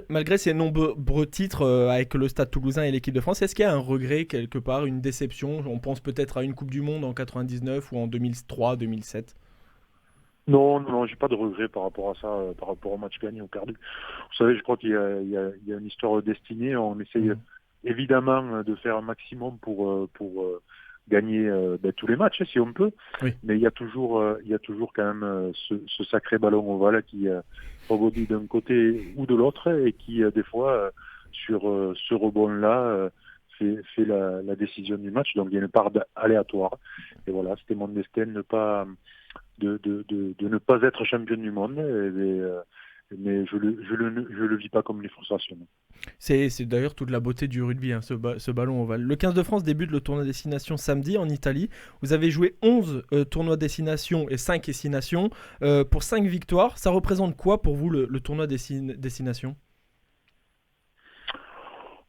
Malgré ces nombreux titres avec le Stade Toulousain et l'équipe de France, est-ce qu'il y a un regret quelque part, une déception? On pense peut-être à une Coupe du Monde en 99 ou en 2003, 2007. Non, j'ai pas de regret par rapport à ça, par rapport au match gagné ou perdu. Vous savez, je crois qu'il y a une histoire destinée. On essaye évidemment de faire un maximum pour gagner tous les matchs si on peut. Oui. Mais il y a toujours quand même ce sacré ballon ovale qui rebondit d'un côté ou de l'autre et qui des fois sur ce rebond-là fait la décision du match. Donc il y a une part aléatoire. Et voilà, c'était mon destin de ne pas être champion du monde mais je le vis pas comme une frustration. C'est d'ailleurs toute la beauté du rugby, hein, ce ballon ovale. Le 15 de France débute le tournoi destination samedi en Italie. Vous avez joué 11 tournois destination et 5 destinations pour 5 victoires. Ça représente quoi pour vous le tournoi destination?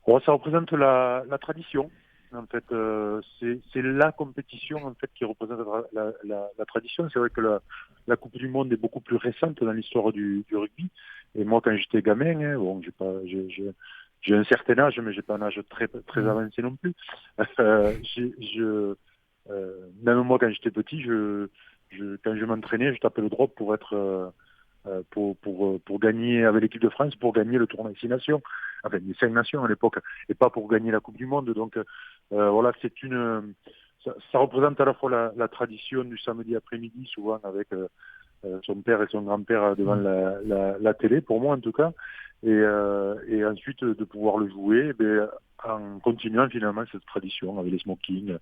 Ça représente la tradition. En fait, c'est la compétition en fait qui représente la tradition. C'est vrai que la Coupe du Monde est beaucoup plus récente dans l'histoire du rugby. Et moi, quand j'étais gamin, hein, bon, j'ai un certain âge, mais j'ai pas un âge très avancé non plus. Même moi, quand j'étais petit, quand je m'entraînais, je tapais le drop pour être pour gagner avec l'équipe de France, pour gagner le tournoi destination, enfin les 5 nations à l'époque, et pas pour gagner la Coupe du Monde. Donc voilà, ça représente à la fois la tradition du samedi après-midi, souvent avec son père et son grand-père devant la télé, pour moi en tout cas, et ensuite de pouvoir le jouer en continuant finalement cette tradition avec les smokings.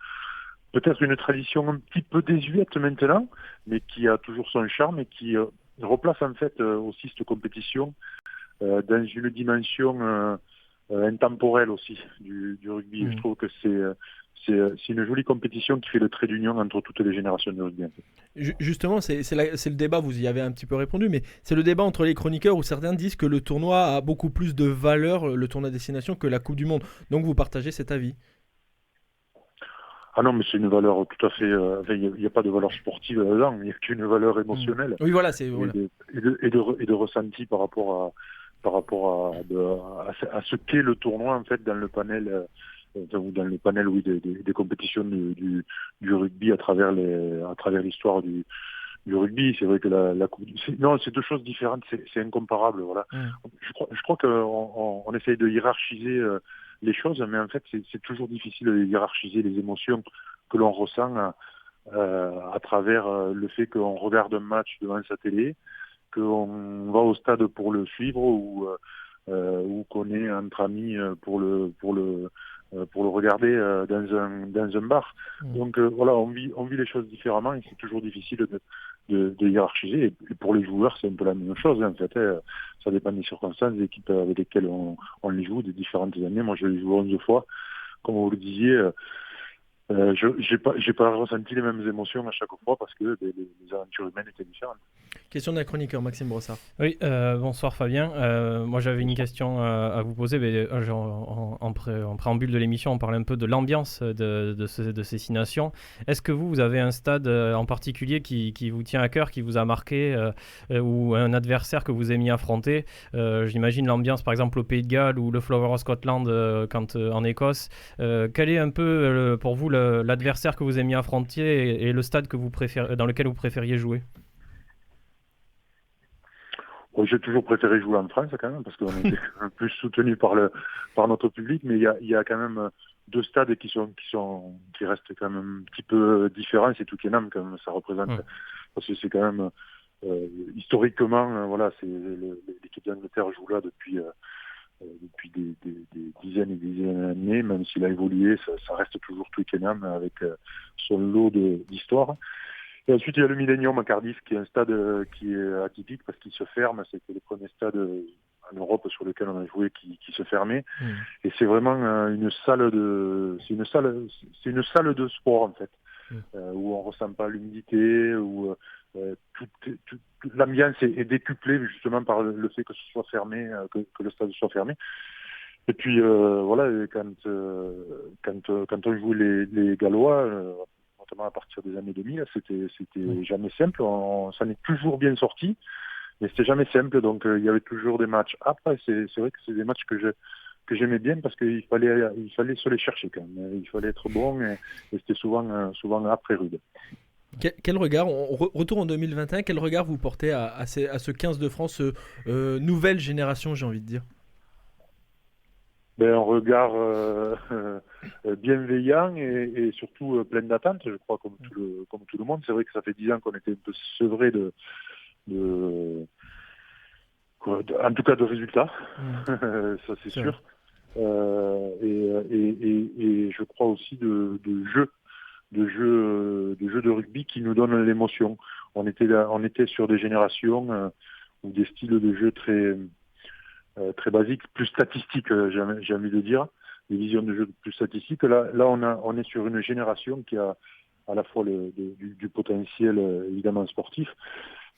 Peut-être une tradition un petit peu désuète maintenant, mais qui a toujours son charme et qui replace en fait aussi cette compétition dans une dimension intemporelle aussi du rugby. Je trouve que c'est une jolie compétition qui fait le trait d'union entre toutes les générations de rugby. Justement, c'est le débat, vous y avez un petit peu répondu, mais c'est le débat entre les chroniqueurs où certains disent que le tournoi a beaucoup plus de valeur, le tournoi destination, que la Coupe du Monde. Donc vous partagez cet avis? Ah non, mais c'est une valeur tout à fait... Il n'y a pas de valeur sportive là-dedans, il n'y a qu'une valeur émotionnelle. Oui, voilà. Et de ressenti par rapport à ce qu'est le tournoi, en fait, dans le panel... des compétitions du rugby à travers l'histoire du rugby. C'est vrai que la coupe... Non, c'est deux choses différentes, c'est incomparable. Voilà. Je crois qu'on essaye de hiérarchiser les choses, mais en fait, c'est toujours difficile de hiérarchiser les émotions que l'on ressent à travers le fait qu'on regarde un match devant sa télé, qu'on va au stade pour le suivre ou qu'on est entre amis pour le regarder dans un bar. Donc voilà, on vit les choses différemment et c'est toujours difficile de hiérarchiser. Et pour les joueurs, c'est un peu la même chose. En fait, ça dépend des circonstances, des équipes avec lesquelles on les joue, des différentes années. Moi, je les joue 11 fois. Comme vous le disiez, j'ai pas ressenti les mêmes émotions à chaque fois parce que les aventures humaines étaient différentes. Question d'un chroniqueur, Maxime Brossard. Oui, bonsoir Fabien. Moi j'avais une question à vous poser. Mais, en préambule de l'émission, on parlait un peu de l'ambiance de ces 6 nations. Est-ce que vous avez un stade en particulier qui vous tient à cœur, qui vous a marqué, ou un adversaire que vous aimiez affronter? J'imagine l'ambiance par exemple au Pays de Galles ou le Flower of Scotland en Écosse. Quel est un peu pour vous l'adversaire que vous aimiez affronter et le stade que dans lequel vous préfériez jouer? J'ai toujours préféré jouer en France quand même, parce qu'on était plus soutenu par notre public, mais il y a quand même 2 stades qui restent quand même un petit peu différents. C'est Twickenham quand même, ça représente, parce que c'est quand même historiquement, voilà, l'équipe d'Angleterre joue là depuis des dizaines et des dizaines d'années, même s'il a évolué, ça reste toujours Twickenham avec son lot d'histoire. Et ensuite, il y a le Millennium à Cardiff, qui est un stade qui est atypique parce qu'il se ferme. C'était le premier stade en Europe sur lequel on a joué qui se fermait. Et c'est vraiment c'est une salle de sport, en fait, où on ressent pas l'humidité, où toute l'ambiance est décuplée justement par le fait que ce soit fermé, que le stade soit fermé. Et puis voilà, quand on joue les Gallois, notamment à partir des années 2000, c'était jamais simple. On s'en est toujours bien sorti, mais c'était jamais simple. Donc il y avait toujours des matchs après. C'est vrai que c'est des matchs que j'aimais bien parce qu'il fallait se les chercher quand même. Il fallait être bon et c'était souvent après rude. Quel regard, on retourne en 2021, quel regard vous portez à ce 15 de France, nouvelle génération, j'ai envie de dire? Un regard bienveillant et surtout plein d'attentes, je crois, comme tout le monde. C'est vrai que ça fait 10 ans qu'on était un peu sevrés en tout cas de résultats, ça c'est sûr. Et je crois aussi de jeux de rugby qui nous donnent l'émotion. On était sur des générations des styles de jeu très basiques, plus statistiques, j'ai envie de dire, des visions de jeu plus statistiques. Là, on est sur une génération qui a à la fois du potentiel évidemment sportif,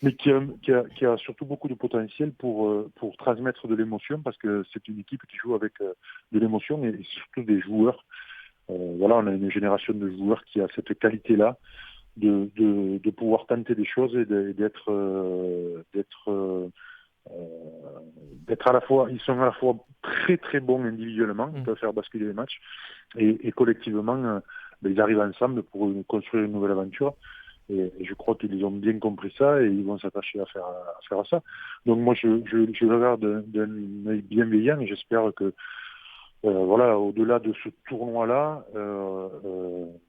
mais qui a surtout beaucoup de potentiel pour transmettre de l'émotion, parce que c'est une équipe qui joue avec de l'émotion et surtout des joueurs. Voilà, on a une génération de joueurs qui a cette qualité-là de pouvoir tenter des choses et d'être à la fois, ils sont à la fois très très bons individuellement, ils peuvent faire basculer les matchs, et collectivement, ils arrivent ensemble pour construire une nouvelle aventure. Et je crois qu'ils ont bien compris ça et ils vont s'attacher à faire ça. Donc moi, je le regarde d'un œil bienveillant et j'espère que voilà, au-delà de ce tournoi-là,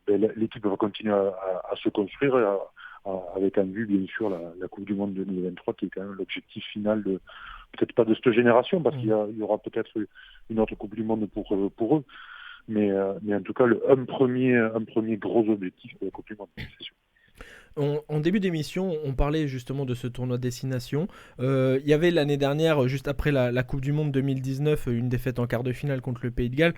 l'équipe va continuer à se construire avec en vue, bien sûr, la Coupe du Monde 2023, qui est quand même l'objectif final peut-être pas de cette génération, parce qu'il y aura peut-être une autre Coupe du Monde pour eux, mais en tout cas, un premier gros objectif de la Coupe du Monde, c'est sûr. En début d'émission, on parlait justement de ce tournoi destination. Il y avait l'année dernière, juste après la Coupe du Monde 2019, une défaite en quart de finale contre le Pays de Galles.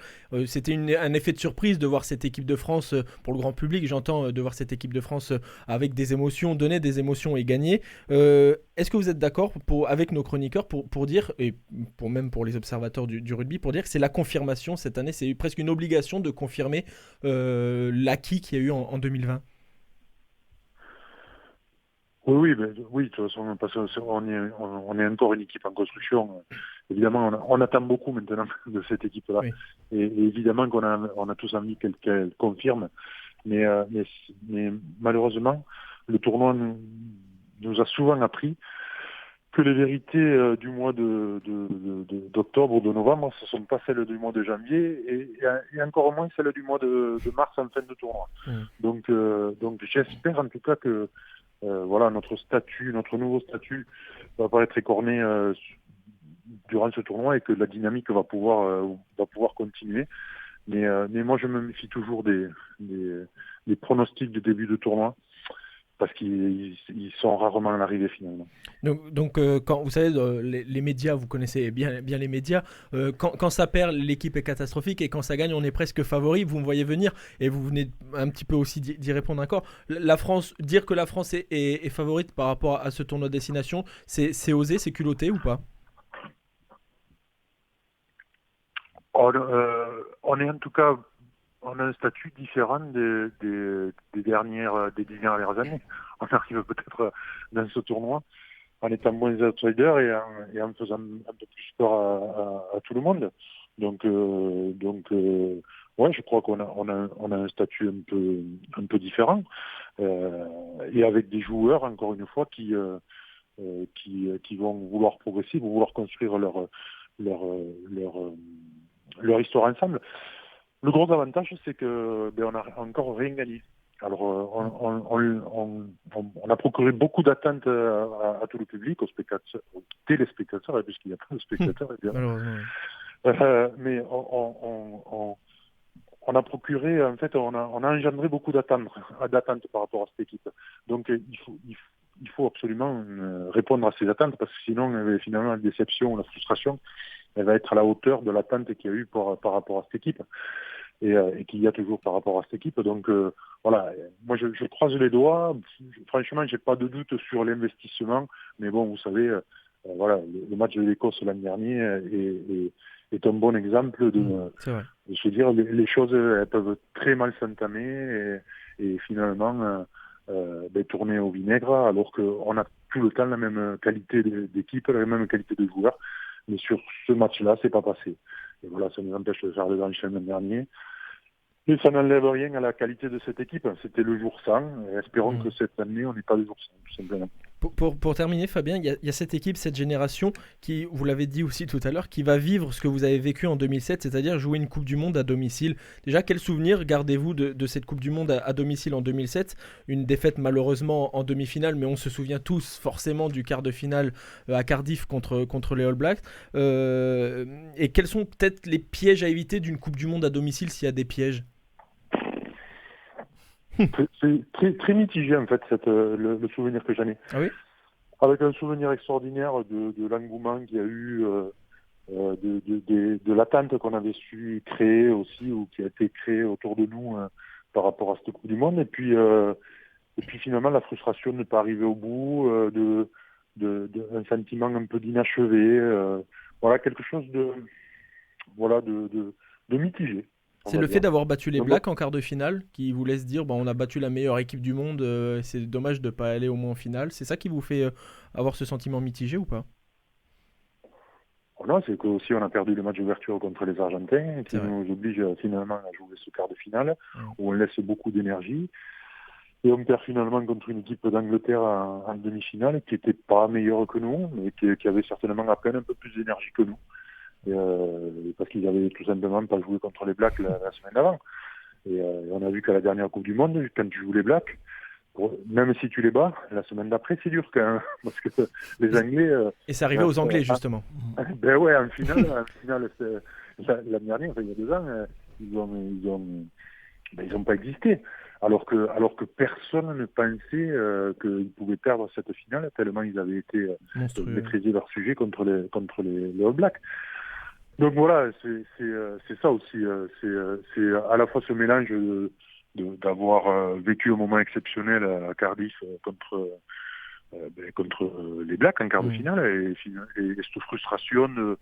C'était un effet de surprise de voir cette équipe de France, pour le grand public, j'entends, de voir cette équipe de France avec des émotions, donner des émotions et gagner. Est-ce que vous êtes d'accord avec nos chroniqueurs pour dire, et même pour les observateurs du rugby, pour dire que c'est la confirmation cette année, c'est presque une obligation de confirmer l'acquis qu'il y a eu en 2020? Oui, de toute façon, parce qu'on est encore une équipe en construction. Évidemment, on attend beaucoup maintenant de cette équipe-là. Oui. Et évidemment qu'on a tous envie qu'elle confirme. Mais malheureusement, le tournoi nous a souvent appris que les vérités du mois d'octobre ou de novembre, ce ne sont pas celles du mois de janvier et encore moins celles du mois de mars en fin de tournoi. Donc j'espère en tout cas que voilà, notre nouveau statut va pas être écorné durant ce tournoi et que la dynamique va pouvoir continuer. Mais moi, je me méfie toujours des pronostics de début de tournoi, parce qu'ils sont rarement à l'arrivée finalement. Donc quand vous savez, les médias, vous connaissez bien les médias, quand ça perd, l'équipe est catastrophique, et quand ça gagne, on est presque favori. Vous me voyez venir et vous venez un petit peu aussi d'y répondre encore. La France, dire que la France est favorite par rapport à ce tournoi de destination, c'est osé, c'est culotté ou pas? On est en tout cas, on a un statut différent des 10 dernières années. On arrive peut-être dans ce tournoi en étant moins outsider et en faisant un peu plus peur à tout le monde. Donc, ouais, je crois qu'on a un statut un peu différent et avec des joueurs, encore une fois, qui vont vouloir progresser, vont vouloir construire leur histoire ensemble. Le gros avantage, c'est que on a encore rien gagné. Alors, on a procuré beaucoup d'attentes à tout le public, aux téléspectateurs, puisqu'il n'y a pas de spectateurs, évidemment. Mais on a procuré, en fait, on a engendré beaucoup d'attentes par rapport à cette équipe. Donc, il faut absolument répondre à ces attentes, parce que sinon, finalement, la déception, la frustration, elle va être à la hauteur de l'attente qu'il y a eu par rapport à cette équipe. Et qu'il y a toujours par rapport à cette équipe. Donc voilà, moi je croise les doigts. Franchement, j'ai pas de doute sur l'investissement, mais bon, vous savez, voilà, le match de l'Écosse l'an dernier est un bon exemple de se dire les choses elles peuvent très mal s'entamer et finalement tourner au vinaigre, alors qu'on a tout le temps la même qualité d'équipe, la même qualité de joueurs, mais sur ce match-là, c'est pas passé. Et voilà, ça nous empêche de faire le grand chelem l'an dernier. Et ça n'enlève rien à la qualité de cette équipe. C'était le jour 100. Et espérons que cette année, on n'est pas le jour 100, tout simplement. Pour terminer, Fabien, il y a cette équipe, cette génération qui, vous l'avez dit aussi tout à l'heure, qui va vivre ce que vous avez vécu en 2007, c'est-à-dire jouer une Coupe du Monde à domicile. Déjà, quel souvenir gardez-vous de cette Coupe du Monde à domicile en 2007? Une défaite malheureusement en demi-finale, mais on se souvient tous forcément du quart de finale à Cardiff contre les All Blacks. Et quels sont peut-être les pièges à éviter d'une Coupe du Monde à domicile, s'il y a des pièges? C'est très, très mitigé en fait le souvenir que j'en ai. Ah oui. avec un souvenir extraordinaire de l'engouement qu'il y a eu, de l'attente qu'on avait su créer aussi, ou qui a été créée autour de nous par rapport à cette Coupe du Monde. Et puis finalement, la frustration de ne pas arriver au bout, un sentiment un peu d'inachevé, voilà, quelque chose de mitigé. C'est le fait d'avoir battu les Blacks en quart de finale qui vous laisse dire on a battu la meilleure équipe du monde, c'est dommage de ne pas aller au moins en finale. C'est ça qui vous fait avoir ce sentiment mitigé ou pas? Non, c'est qu'aussi on a perdu le match d'ouverture contre les Argentins, qui nous oblige finalement à jouer ce quart de finale, où on laisse beaucoup d'énergie. Et on perd finalement contre une équipe d'Angleterre en demi-finale qui n'était pas meilleure que nous, mais qui avait certainement à peine un peu plus d'énergie que nous. Parce qu'ils avaient tout simplement pas joué contre les Blacks la semaine d'avant. Et on a vu qu'à la dernière Coupe du Monde, quand tu joues les Blacks, même si tu les bats, la semaine d'après, c'est dur quand même. Parce que les Anglais... et c'est arrivé aux Anglais, justement. Ben ouais, en finale l'année dernière, il y a 2 ans, ils ont pas existé. Alors que personne ne pensait qu'ils pouvaient perdre cette finale, tellement ils avaient été maîtrisé leur sujet contre les All Blacks. Donc voilà, c'est ça aussi. C'est à la fois ce mélange d'avoir vécu un moment exceptionnel à Cardiff contre les Blacks en quart de finale, et cette frustration de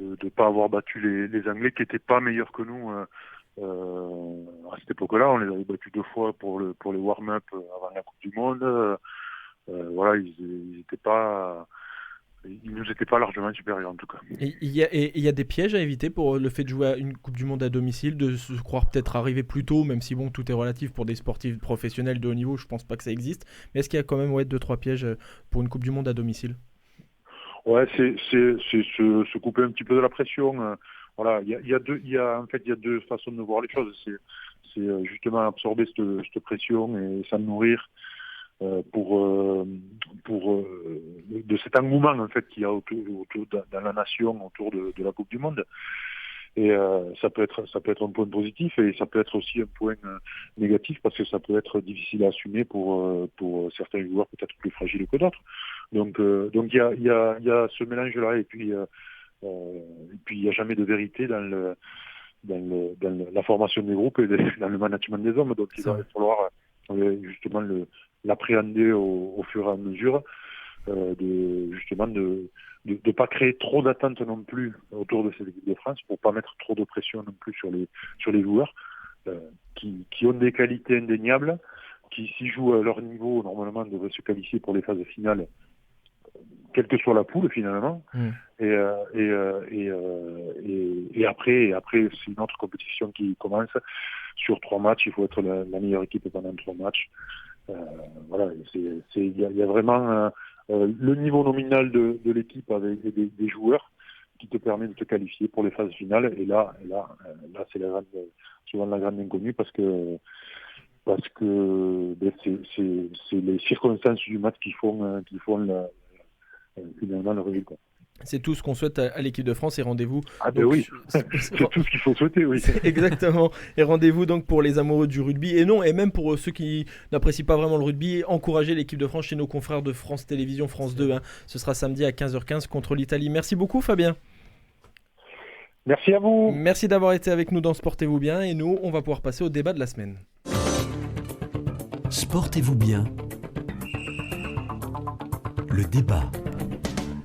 ne pas avoir battu les Anglais qui n'étaient pas meilleurs que nous. À cette époque-là, on les avait battus 2 fois pour les warm-up avant la Coupe du Monde. Voilà, ils nous étaient pas largement supérieurs en tout cas. Et il y a des pièges à éviter pour le fait de jouer à une Coupe du Monde à domicile, de se croire peut-être arriver plus tôt, même si tout est relatif pour des sportifs professionnels de haut niveau, je pense pas que ça existe. Mais est-ce qu'il y a quand même 2-3 pièges pour une Coupe du Monde à domicile? Ouais, c'est se couper un petit peu de la pression. Voilà, il y a 2 façons de voir les choses. C'est justement absorber cette pression et s'en nourrir de cet engouement en fait qu'il y a autour dans la nation autour de la Coupe du Monde. Et ça peut être un point positif, et ça peut être aussi un point négatif, parce que ça peut être difficile à assumer pour certains joueurs peut-être plus fragiles que d'autres. Donc il y a ce mélange-là, et puis il n'y a jamais de vérité dans la formation des groupes et dans le management des hommes. Donc il va falloir justement l'appréhender au fur et à mesure, de ne pas créer trop d'attentes non plus autour de cette équipe de France, pour pas mettre trop de pression non plus sur les joueurs qui ont des qualités indéniables, qui s'ils jouent à leur niveau normalement devraient se qualifier pour les phases finales, quelle que soit la poule finalement. Et après c'est une autre compétition qui commence. Sur 3 matchs, il faut être la meilleure équipe pendant 3 matchs. Voilà, il y a vraiment le niveau nominal de l'équipe avec des joueurs qui te permet de te qualifier pour les phases finales. Et là c'est souvent la grande inconnue, parce que c'est les circonstances du match qui font finalement le résultat. C'est tout ce qu'on souhaite à l'équipe de France, et rendez-vous. Oui, c'est tout ce qu'il faut souhaiter, oui. Exactement. Et rendez-vous donc pour les amoureux du rugby, et même pour ceux qui n'apprécient pas vraiment le rugby, encourager l'équipe de France chez nos confrères de France Télévisions, France 2. Ce sera samedi à 15h15 contre l'Italie. Merci beaucoup, Fabien. Merci à vous. Merci d'avoir été avec nous dans Sportez-vous bien, et nous, on va pouvoir passer au débat de la semaine. Sportez-vous bien. Le débat.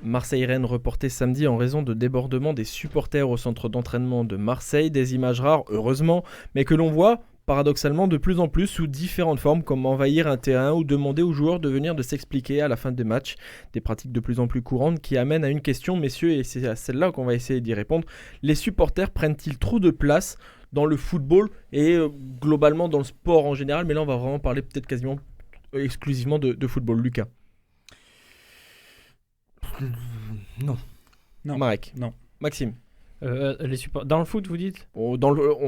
Marseille-Rennes reporté samedi en raison de débordements des supporters au centre d'entraînement de Marseille. Des images rares, heureusement, mais que l'on voit paradoxalement de plus en plus sous différentes formes, comme envahir un terrain ou demander aux joueurs de venir de s'expliquer à la fin des matchs. Des pratiques de plus en plus courantes qui amènent à une question, messieurs, et c'est à celle-là qu'on va essayer d'y répondre. Les supporters prennent-ils trop de place dans le football et globalement dans le sport en général? Mais là, on va vraiment parler peut-être quasiment exclusivement de football. Lucas? Non. Marek? Non. Maxime? Dans le foot, vous dites? On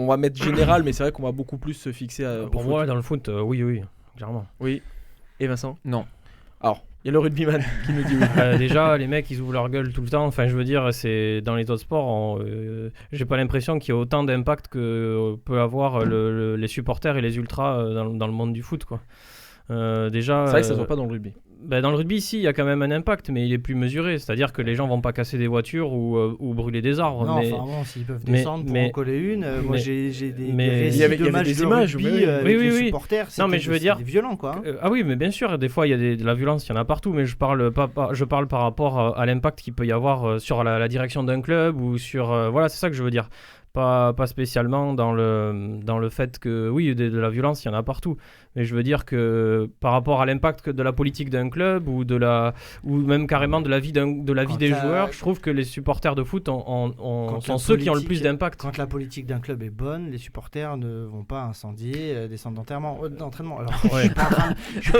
va mettre général, mais c'est vrai qu'on va beaucoup plus se fixer pour moi, dans le foot, oui, clairement. Oui. Et Vincent? Non. Alors, il y a le rugbyman qui nous dit oui. Déjà, les mecs, ils ouvrent leur gueule tout le temps. Enfin, je veux dire, c'est dans les autres sports, j'ai pas l'impression qu'il y a autant d'impact que peut avoir les supporters et les ultras dans le monde du foot, quoi. Déjà, c'est vrai que ça se voit pas dans le rugby. Dans le rugby, ici, il y a quand même un impact, mais il est plus mesuré. C'est-à-dire que les gens vont pas casser des voitures ou brûler des arbres. Non, mais... enfin bon, s'ils peuvent descendre pour en coller une, moi j'ai des récits il y avait de matchs des de images, rugby avec les supporters, c'était violent quoi. Oui, mais bien sûr, des fois il y a de la violence, il y en a partout, mais je parle par rapport à l'impact qu'il peut y avoir sur la direction d'un club ou sur... voilà, c'est ça que je veux dire. Pas spécialement dans le fait que, oui, de la violence, il y en a partout. Mais je veux dire que par rapport à l'impact de la politique d'un club ou même carrément de la vie des joueurs, je trouve que les supporters de foot sont ceux qui ont le plus d'impact. Quand la politique d'un club est bonne, les supporters ne vont pas incendier des centres d'entraînement. Alors, je suis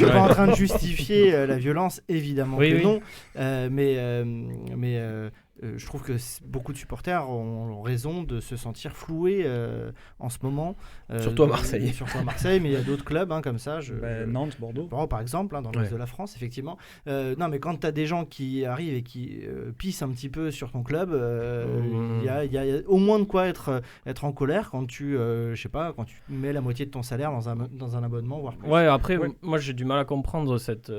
pas en train de justifier la violence, évidemment que non. Mais je trouve que beaucoup de supporters ont raison de se sentir floués en ce moment. Surtout à Marseille. Surtout à Marseille, mais il y a d'autres clubs comme ça. Nantes, Bordeaux. Par exemple, dans l'Est de la France, effectivement. Non, mais quand tu as des gens qui arrivent et qui pissent un petit peu sur ton club, il y a au moins de quoi être en colère quand tu mets la moitié de ton salaire dans un abonnement, voire plus. Ouais, après, moi j'ai du mal à comprendre cette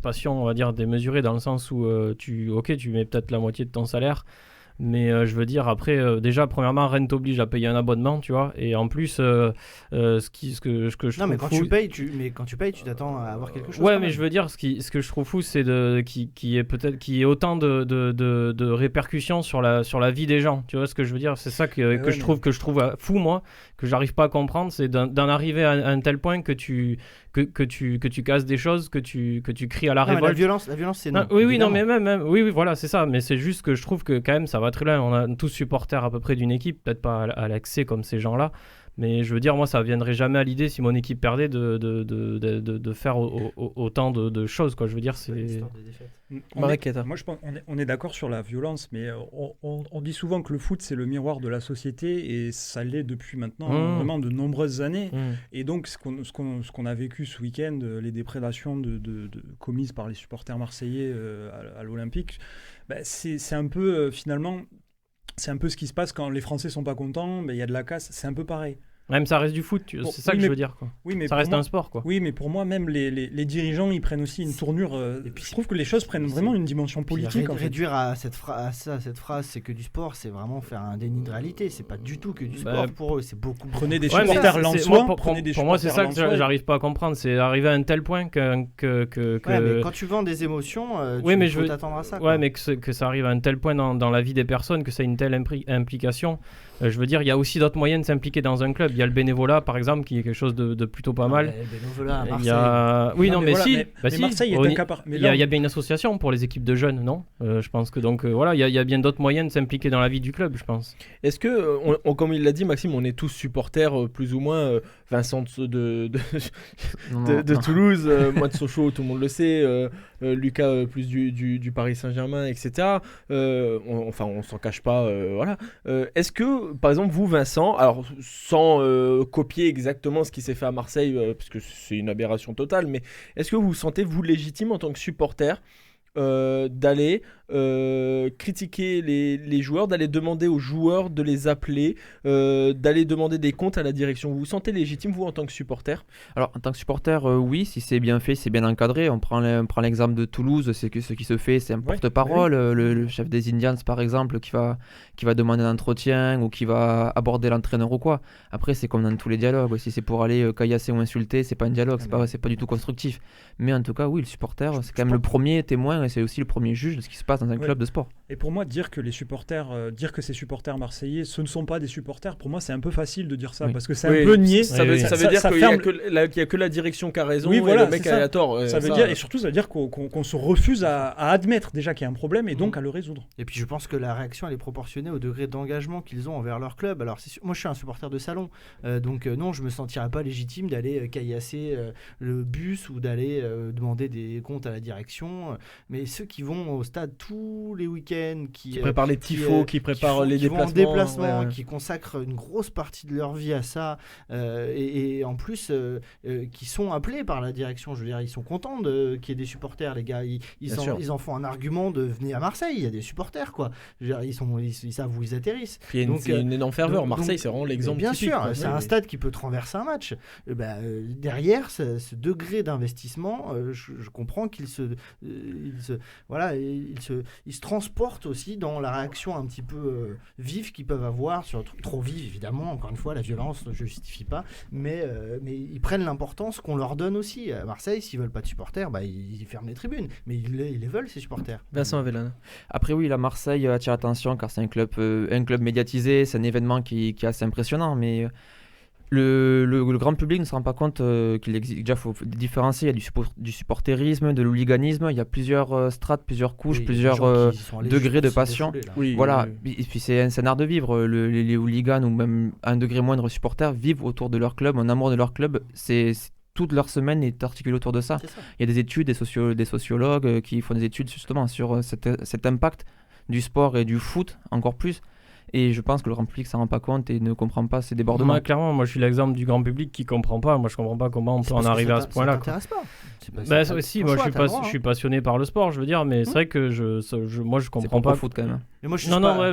passion, on va dire, démesurée, dans le sens où tu mets peut-être la moitié de ton salaire, mais je veux dire, après, déjà, premièrement, rien ne t'oblige à payer un abonnement, tu vois, et en plus, ce que je trouve mais fou... quand tu payes, tu t'attends à avoir quelque chose. Ouais, mais je veux dire, ce que je trouve fou, c'est qu'il y ait autant de répercussions sur la vie des gens, tu vois ce que je veux dire, c'est ça que je trouve fou, moi, que j'arrive pas à comprendre, c'est d'en arriver à un tel point que tu casses des choses, que tu cries à la révolte. La violence c'est non. Oui, non, mais même, oui, voilà, c'est ça. Mais c'est juste que je trouve que quand même, ça va très loin. On a tous supporters à peu près d'une équipe, peut-être pas à l'accès comme ces gens-là. Mais je veux dire, moi, ça ne viendrait jamais à l'idée, si mon équipe perdait, de faire autant de choses, quoi. Je veux dire, c'est... Moi, je pense on est d'accord sur la violence, mais on dit souvent que le foot, c'est le miroir de la société, et ça l'est depuis maintenant vraiment de nombreuses années. Et donc, ce qu'on a vécu ce week-end, les déprédations commises par les supporters marseillais à l'Olympique, c'est un peu, finalement... C'est un peu ce qui se passe quand les Français sont pas contents, mais il y a de la casse, c'est un peu pareil. Même ça reste du foot, c'est ça que je veux dire, quoi. Oui, mais ça reste un sport, quoi. Oui, mais pour moi, même les dirigeants, ils prennent aussi une tournure. Et puis, je trouve que les choses prennent vraiment une dimension politique. Réduire à cette phrase, c'est que du sport, c'est vraiment faire un déni de réalité. C'est pas du tout que du sport pour eux, c'est beaucoup. Prenez des supporters lensois. Pour moi, c'est ça que j'arrive pas à comprendre, c'est arriver à un tel point que... Ouais, mais quand tu vends des émotions, tu faut t'attendre à ça. Ouais, mais que ça arrive à un tel point dans la vie des personnes, que ça a une telle implication. Je veux dire, il y a aussi d'autres moyens de s'impliquer dans un club. Il y a le bénévolat, par exemple, qui est quelque chose de plutôt pas mal. Le bénévolat à Marseille. Oui, non, mais si. Mais Marseille est un cas par... Il y a bien une association pour les équipes de jeunes, non ? Je pense que donc, voilà, il y a bien d'autres moyens de s'impliquer dans la vie du club, je pense. Est-ce que, comme il l'a dit, Maxime, on est tous supporters, plus ou moins, Vincent de Toulouse, moi de Sochaux, tout le monde le sait, Lucas plus du Paris Saint-Germain, etc. On s'en cache pas, voilà. Est-ce que, par exemple, vous, Vincent, alors sans copier exactement ce qui s'est fait à Marseille, parce que c'est une aberration totale, mais est-ce que vous vous sentez, vous, légitime en tant que supporter d'aller critiquer les joueurs, d'aller demander aux joueurs de les appeler, d'aller demander des comptes à la direction? Vous vous sentez légitime, vous, en tant que supporter? Alors, en tant que supporter, oui, si c'est bien fait, c'est bien encadré. On prend l'exemple de Toulouse, c'est que ce qui se fait, c'est un porte-parole. Le chef des Indians, par exemple, qui va demander un entretien ou qui va aborder l'entraîneur ou quoi. Après, c'est comme dans tous les dialogues. Si c'est pour aller caillasser ou insulter, c'est pas un dialogue, c'est pas du tout constructif. Mais en tout cas, oui, le supporter, c'est quand même le premier témoin et c'est aussi le premier juge de ce qui se passe dans un club de sport. Et pour moi, dire que ces supporters marseillais, ce ne sont pas des supporters, pour moi, c'est un peu facile de dire ça, parce que c'est un peu nier. Ça veut dire qu'il n'y a que la direction qui a raison, et le mec a tort. Ça veut dire qu'on se refuse à admettre déjà qu'il y a un problème et donc à le résoudre. Et puis je pense que la réaction, elle est proportionnée au degré d'engagement qu'ils ont envers leur club. Alors moi, je suis un supporter de salon, donc non, je me sentirais pas légitime d'aller caillasser le bus ou d'aller demander des comptes à la direction. Mais ceux qui vont au stade tous les week-ends week-end, qui préparent les tifos, qui préparent les déplacements, vont en déplacement, qui consacrent une grosse partie de leur vie à ça, et en plus qui sont appelés par la direction. Je veux dire, ils sont contents qu'il y ait des supporters, les gars. Ils en font un argument de venir à Marseille. Il y a des supporters, quoi. Je veux dire, ils savent où ils atterrissent. Puis il y a une énorme ferveur. Marseille, c'est vraiment l'exemple bien typique. Bien sûr, c'est un stade qui peut te renverser un match. Derrière, ce degré d'investissement, je comprends qu'il se transporte aussi dans la réaction un petit peu vive qu'ils peuvent avoir sur trop vive, évidemment. Encore une fois, la violence, je justifie pas, mais ils prennent l'importance qu'on leur donne aussi. À Marseille, s'ils veulent pas de supporters, ils ferment les tribunes, mais ils les veulent, ces supporters. Vincent Avellana. Après oui, la Marseille attire l'attention car c'est un club médiatisé, c'est un événement qui est assez impressionnant, mais le grand public ne se rend pas compte qu'il existe. Déjà, il faut différencier. Il y a du supporterisme, de l'hooliganisme. Il y a plusieurs strates, plusieurs couches, plusieurs degrés de passion. Voilà. Et puis c'est un art de vivre. Les hooligans ou même un degré moindre supporters vivent autour de leur club, un amour de leur club. Toute leur semaine est articulée autour de ça. Il y a des études, des sociologues qui font des études justement sur cet impact du sport et du foot encore plus. Et je pense que le grand public s'en rend pas compte et ne comprend pas ces débordements. Clairement, moi je suis l'exemple du grand public qui comprend pas. Moi je comprends pas comment on peut en arriver à ce point-là. Ça t'intéresse pas. Si, moi je suis passionné par le sport, je veux dire, mais c'est vrai que moi je comprends pas. C'est foot quand même. Mais moi,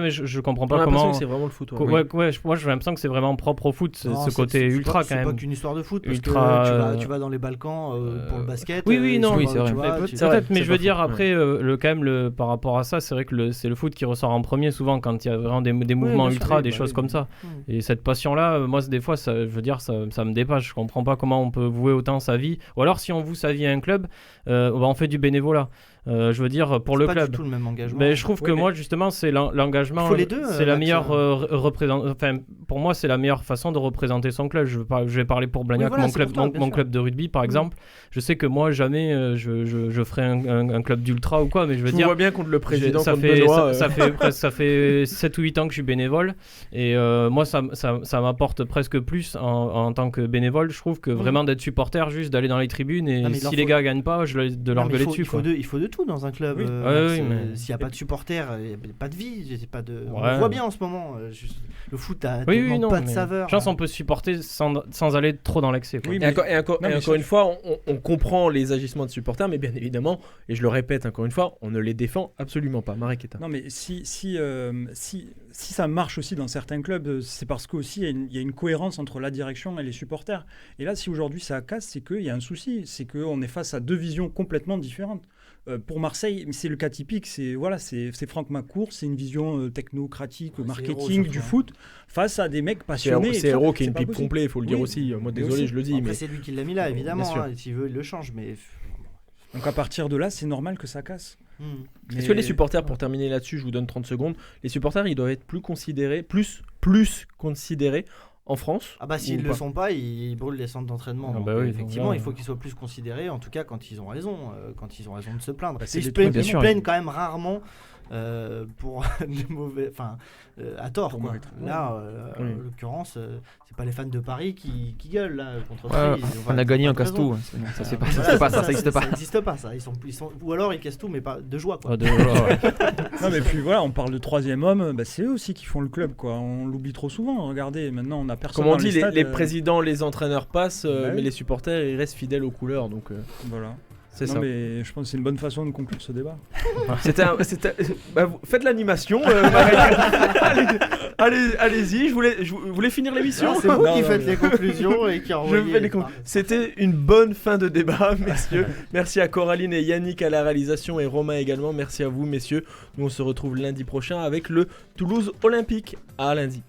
mais je comprends pas comment. Que c'est vraiment le foot. Moi j'ai l'impression que c'est vraiment propre au foot, ce côté ultra quand même. C'est pas qu'une histoire de foot, parce que tu vas dans les Balkans pour le basket. Oui, c'est vrai. Peut-être, mais je veux dire après, par rapport à ça, c'est vrai que c'est le foot qui ressort en premier souvent quand il y a vraiment des mouvements ultra, des choses comme ça. Et cette passion-là, moi des fois, je veux dire, ça me dépasse. Je comprends pas comment on peut vouer autant sa vie. Ou alors si on voue sa vie à un club, on fait du bénévolat. Je veux dire, pour le club. C'est pas du tout le même engagement. Mais je trouve que moi, justement, c'est l'engagement. Il faut les deux. C'est la meilleure pour moi, c'est la meilleure façon de représenter son club. Je vais parler pour Blagnac, mon club de rugby, par exemple. Je sais que moi, jamais je ferai un club d'ultra ou quoi, mais je veux dire. Je vois bien contre le président. Ça fait 7 ou 8 ans que je suis bénévole, et moi, ça m'apporte presque plus en tant que bénévole. Je trouve que vraiment d'être supporter, juste d'aller dans les tribunes, et si les gars gagnent pas, de leur gueuler dessus. Il faut de tout dans un club. S'il n'y a pas de supporters, il n'y a pas de vie. On voit bien en ce moment. Le foot a tellement pas de saveur. Je pense qu'on peut supporter sans aller trop dans l'excès. Et encore une fois, on comprend les agissements de supporters, mais bien évidemment, et je le répète encore une fois, on ne les défend absolument pas. Marek Eta. Non, mais si ça marche aussi dans certains clubs, c'est parce qu'aussi il y a une cohérence entre la direction et les supporters. Et là, si aujourd'hui ça casse, c'est qu'il y a un souci. C'est qu'on est face à deux visions complètement différentes. Pour Marseille, c'est le cas typique, c'est Franck Macourt, c'est une vision technocratique, marketing du foot, face à des mecs passionnés. C'est Hérault qui est une pipe complète, il faut le dire aussi. Moi, désolé, je le dis. Après, c'est lui qui l'a mis là, évidemment. S'il veut, il le change. Mais... Donc à partir de là, c'est normal que ça casse. Est-ce que les supporters, pour terminer là-dessus, je vous donne 30 secondes, les supporters, ils doivent être plus considérés en France? S'ils ne le sont pas, ils brûlent les centres d'entraînement. Effectivement, il faut qu'ils soient plus considérés, en tout cas quand ils ont raison, de se plaindre. Ils se plaignent quand même rarement pour des mauvais, à tort. Là, en l'occurrence, c'est pas les fans de Paris qui gueulent là contre Paris. On a gagné, on casse tout. Ça n'existe pas. Ça n'existe pas, ça. Ou alors ils cassent tout, mais pas de joie. Non, mais puis voilà, on parle de troisième homme. C'est eux aussi qui font le club, quoi. On l'oublie trop souvent. Regardez, maintenant on a personne. Comme on dit, les présidents, les entraîneurs passent, mais les supporters, ils restent fidèles aux couleurs. Donc voilà. C'est ça. Mais je pense que c'est une bonne façon de conclure ce débat. Faites l'animation. Allez-y, je voulais finir l'émission. C'est vous qui faites les conclusions et qui envoyez. C'était une bonne fin de débat, messieurs. Merci à Coraline et Yannick à la réalisation et Romain également. Merci à vous, messieurs. Nous, on se retrouve lundi prochain avec le Toulouse Olympique. À lundi.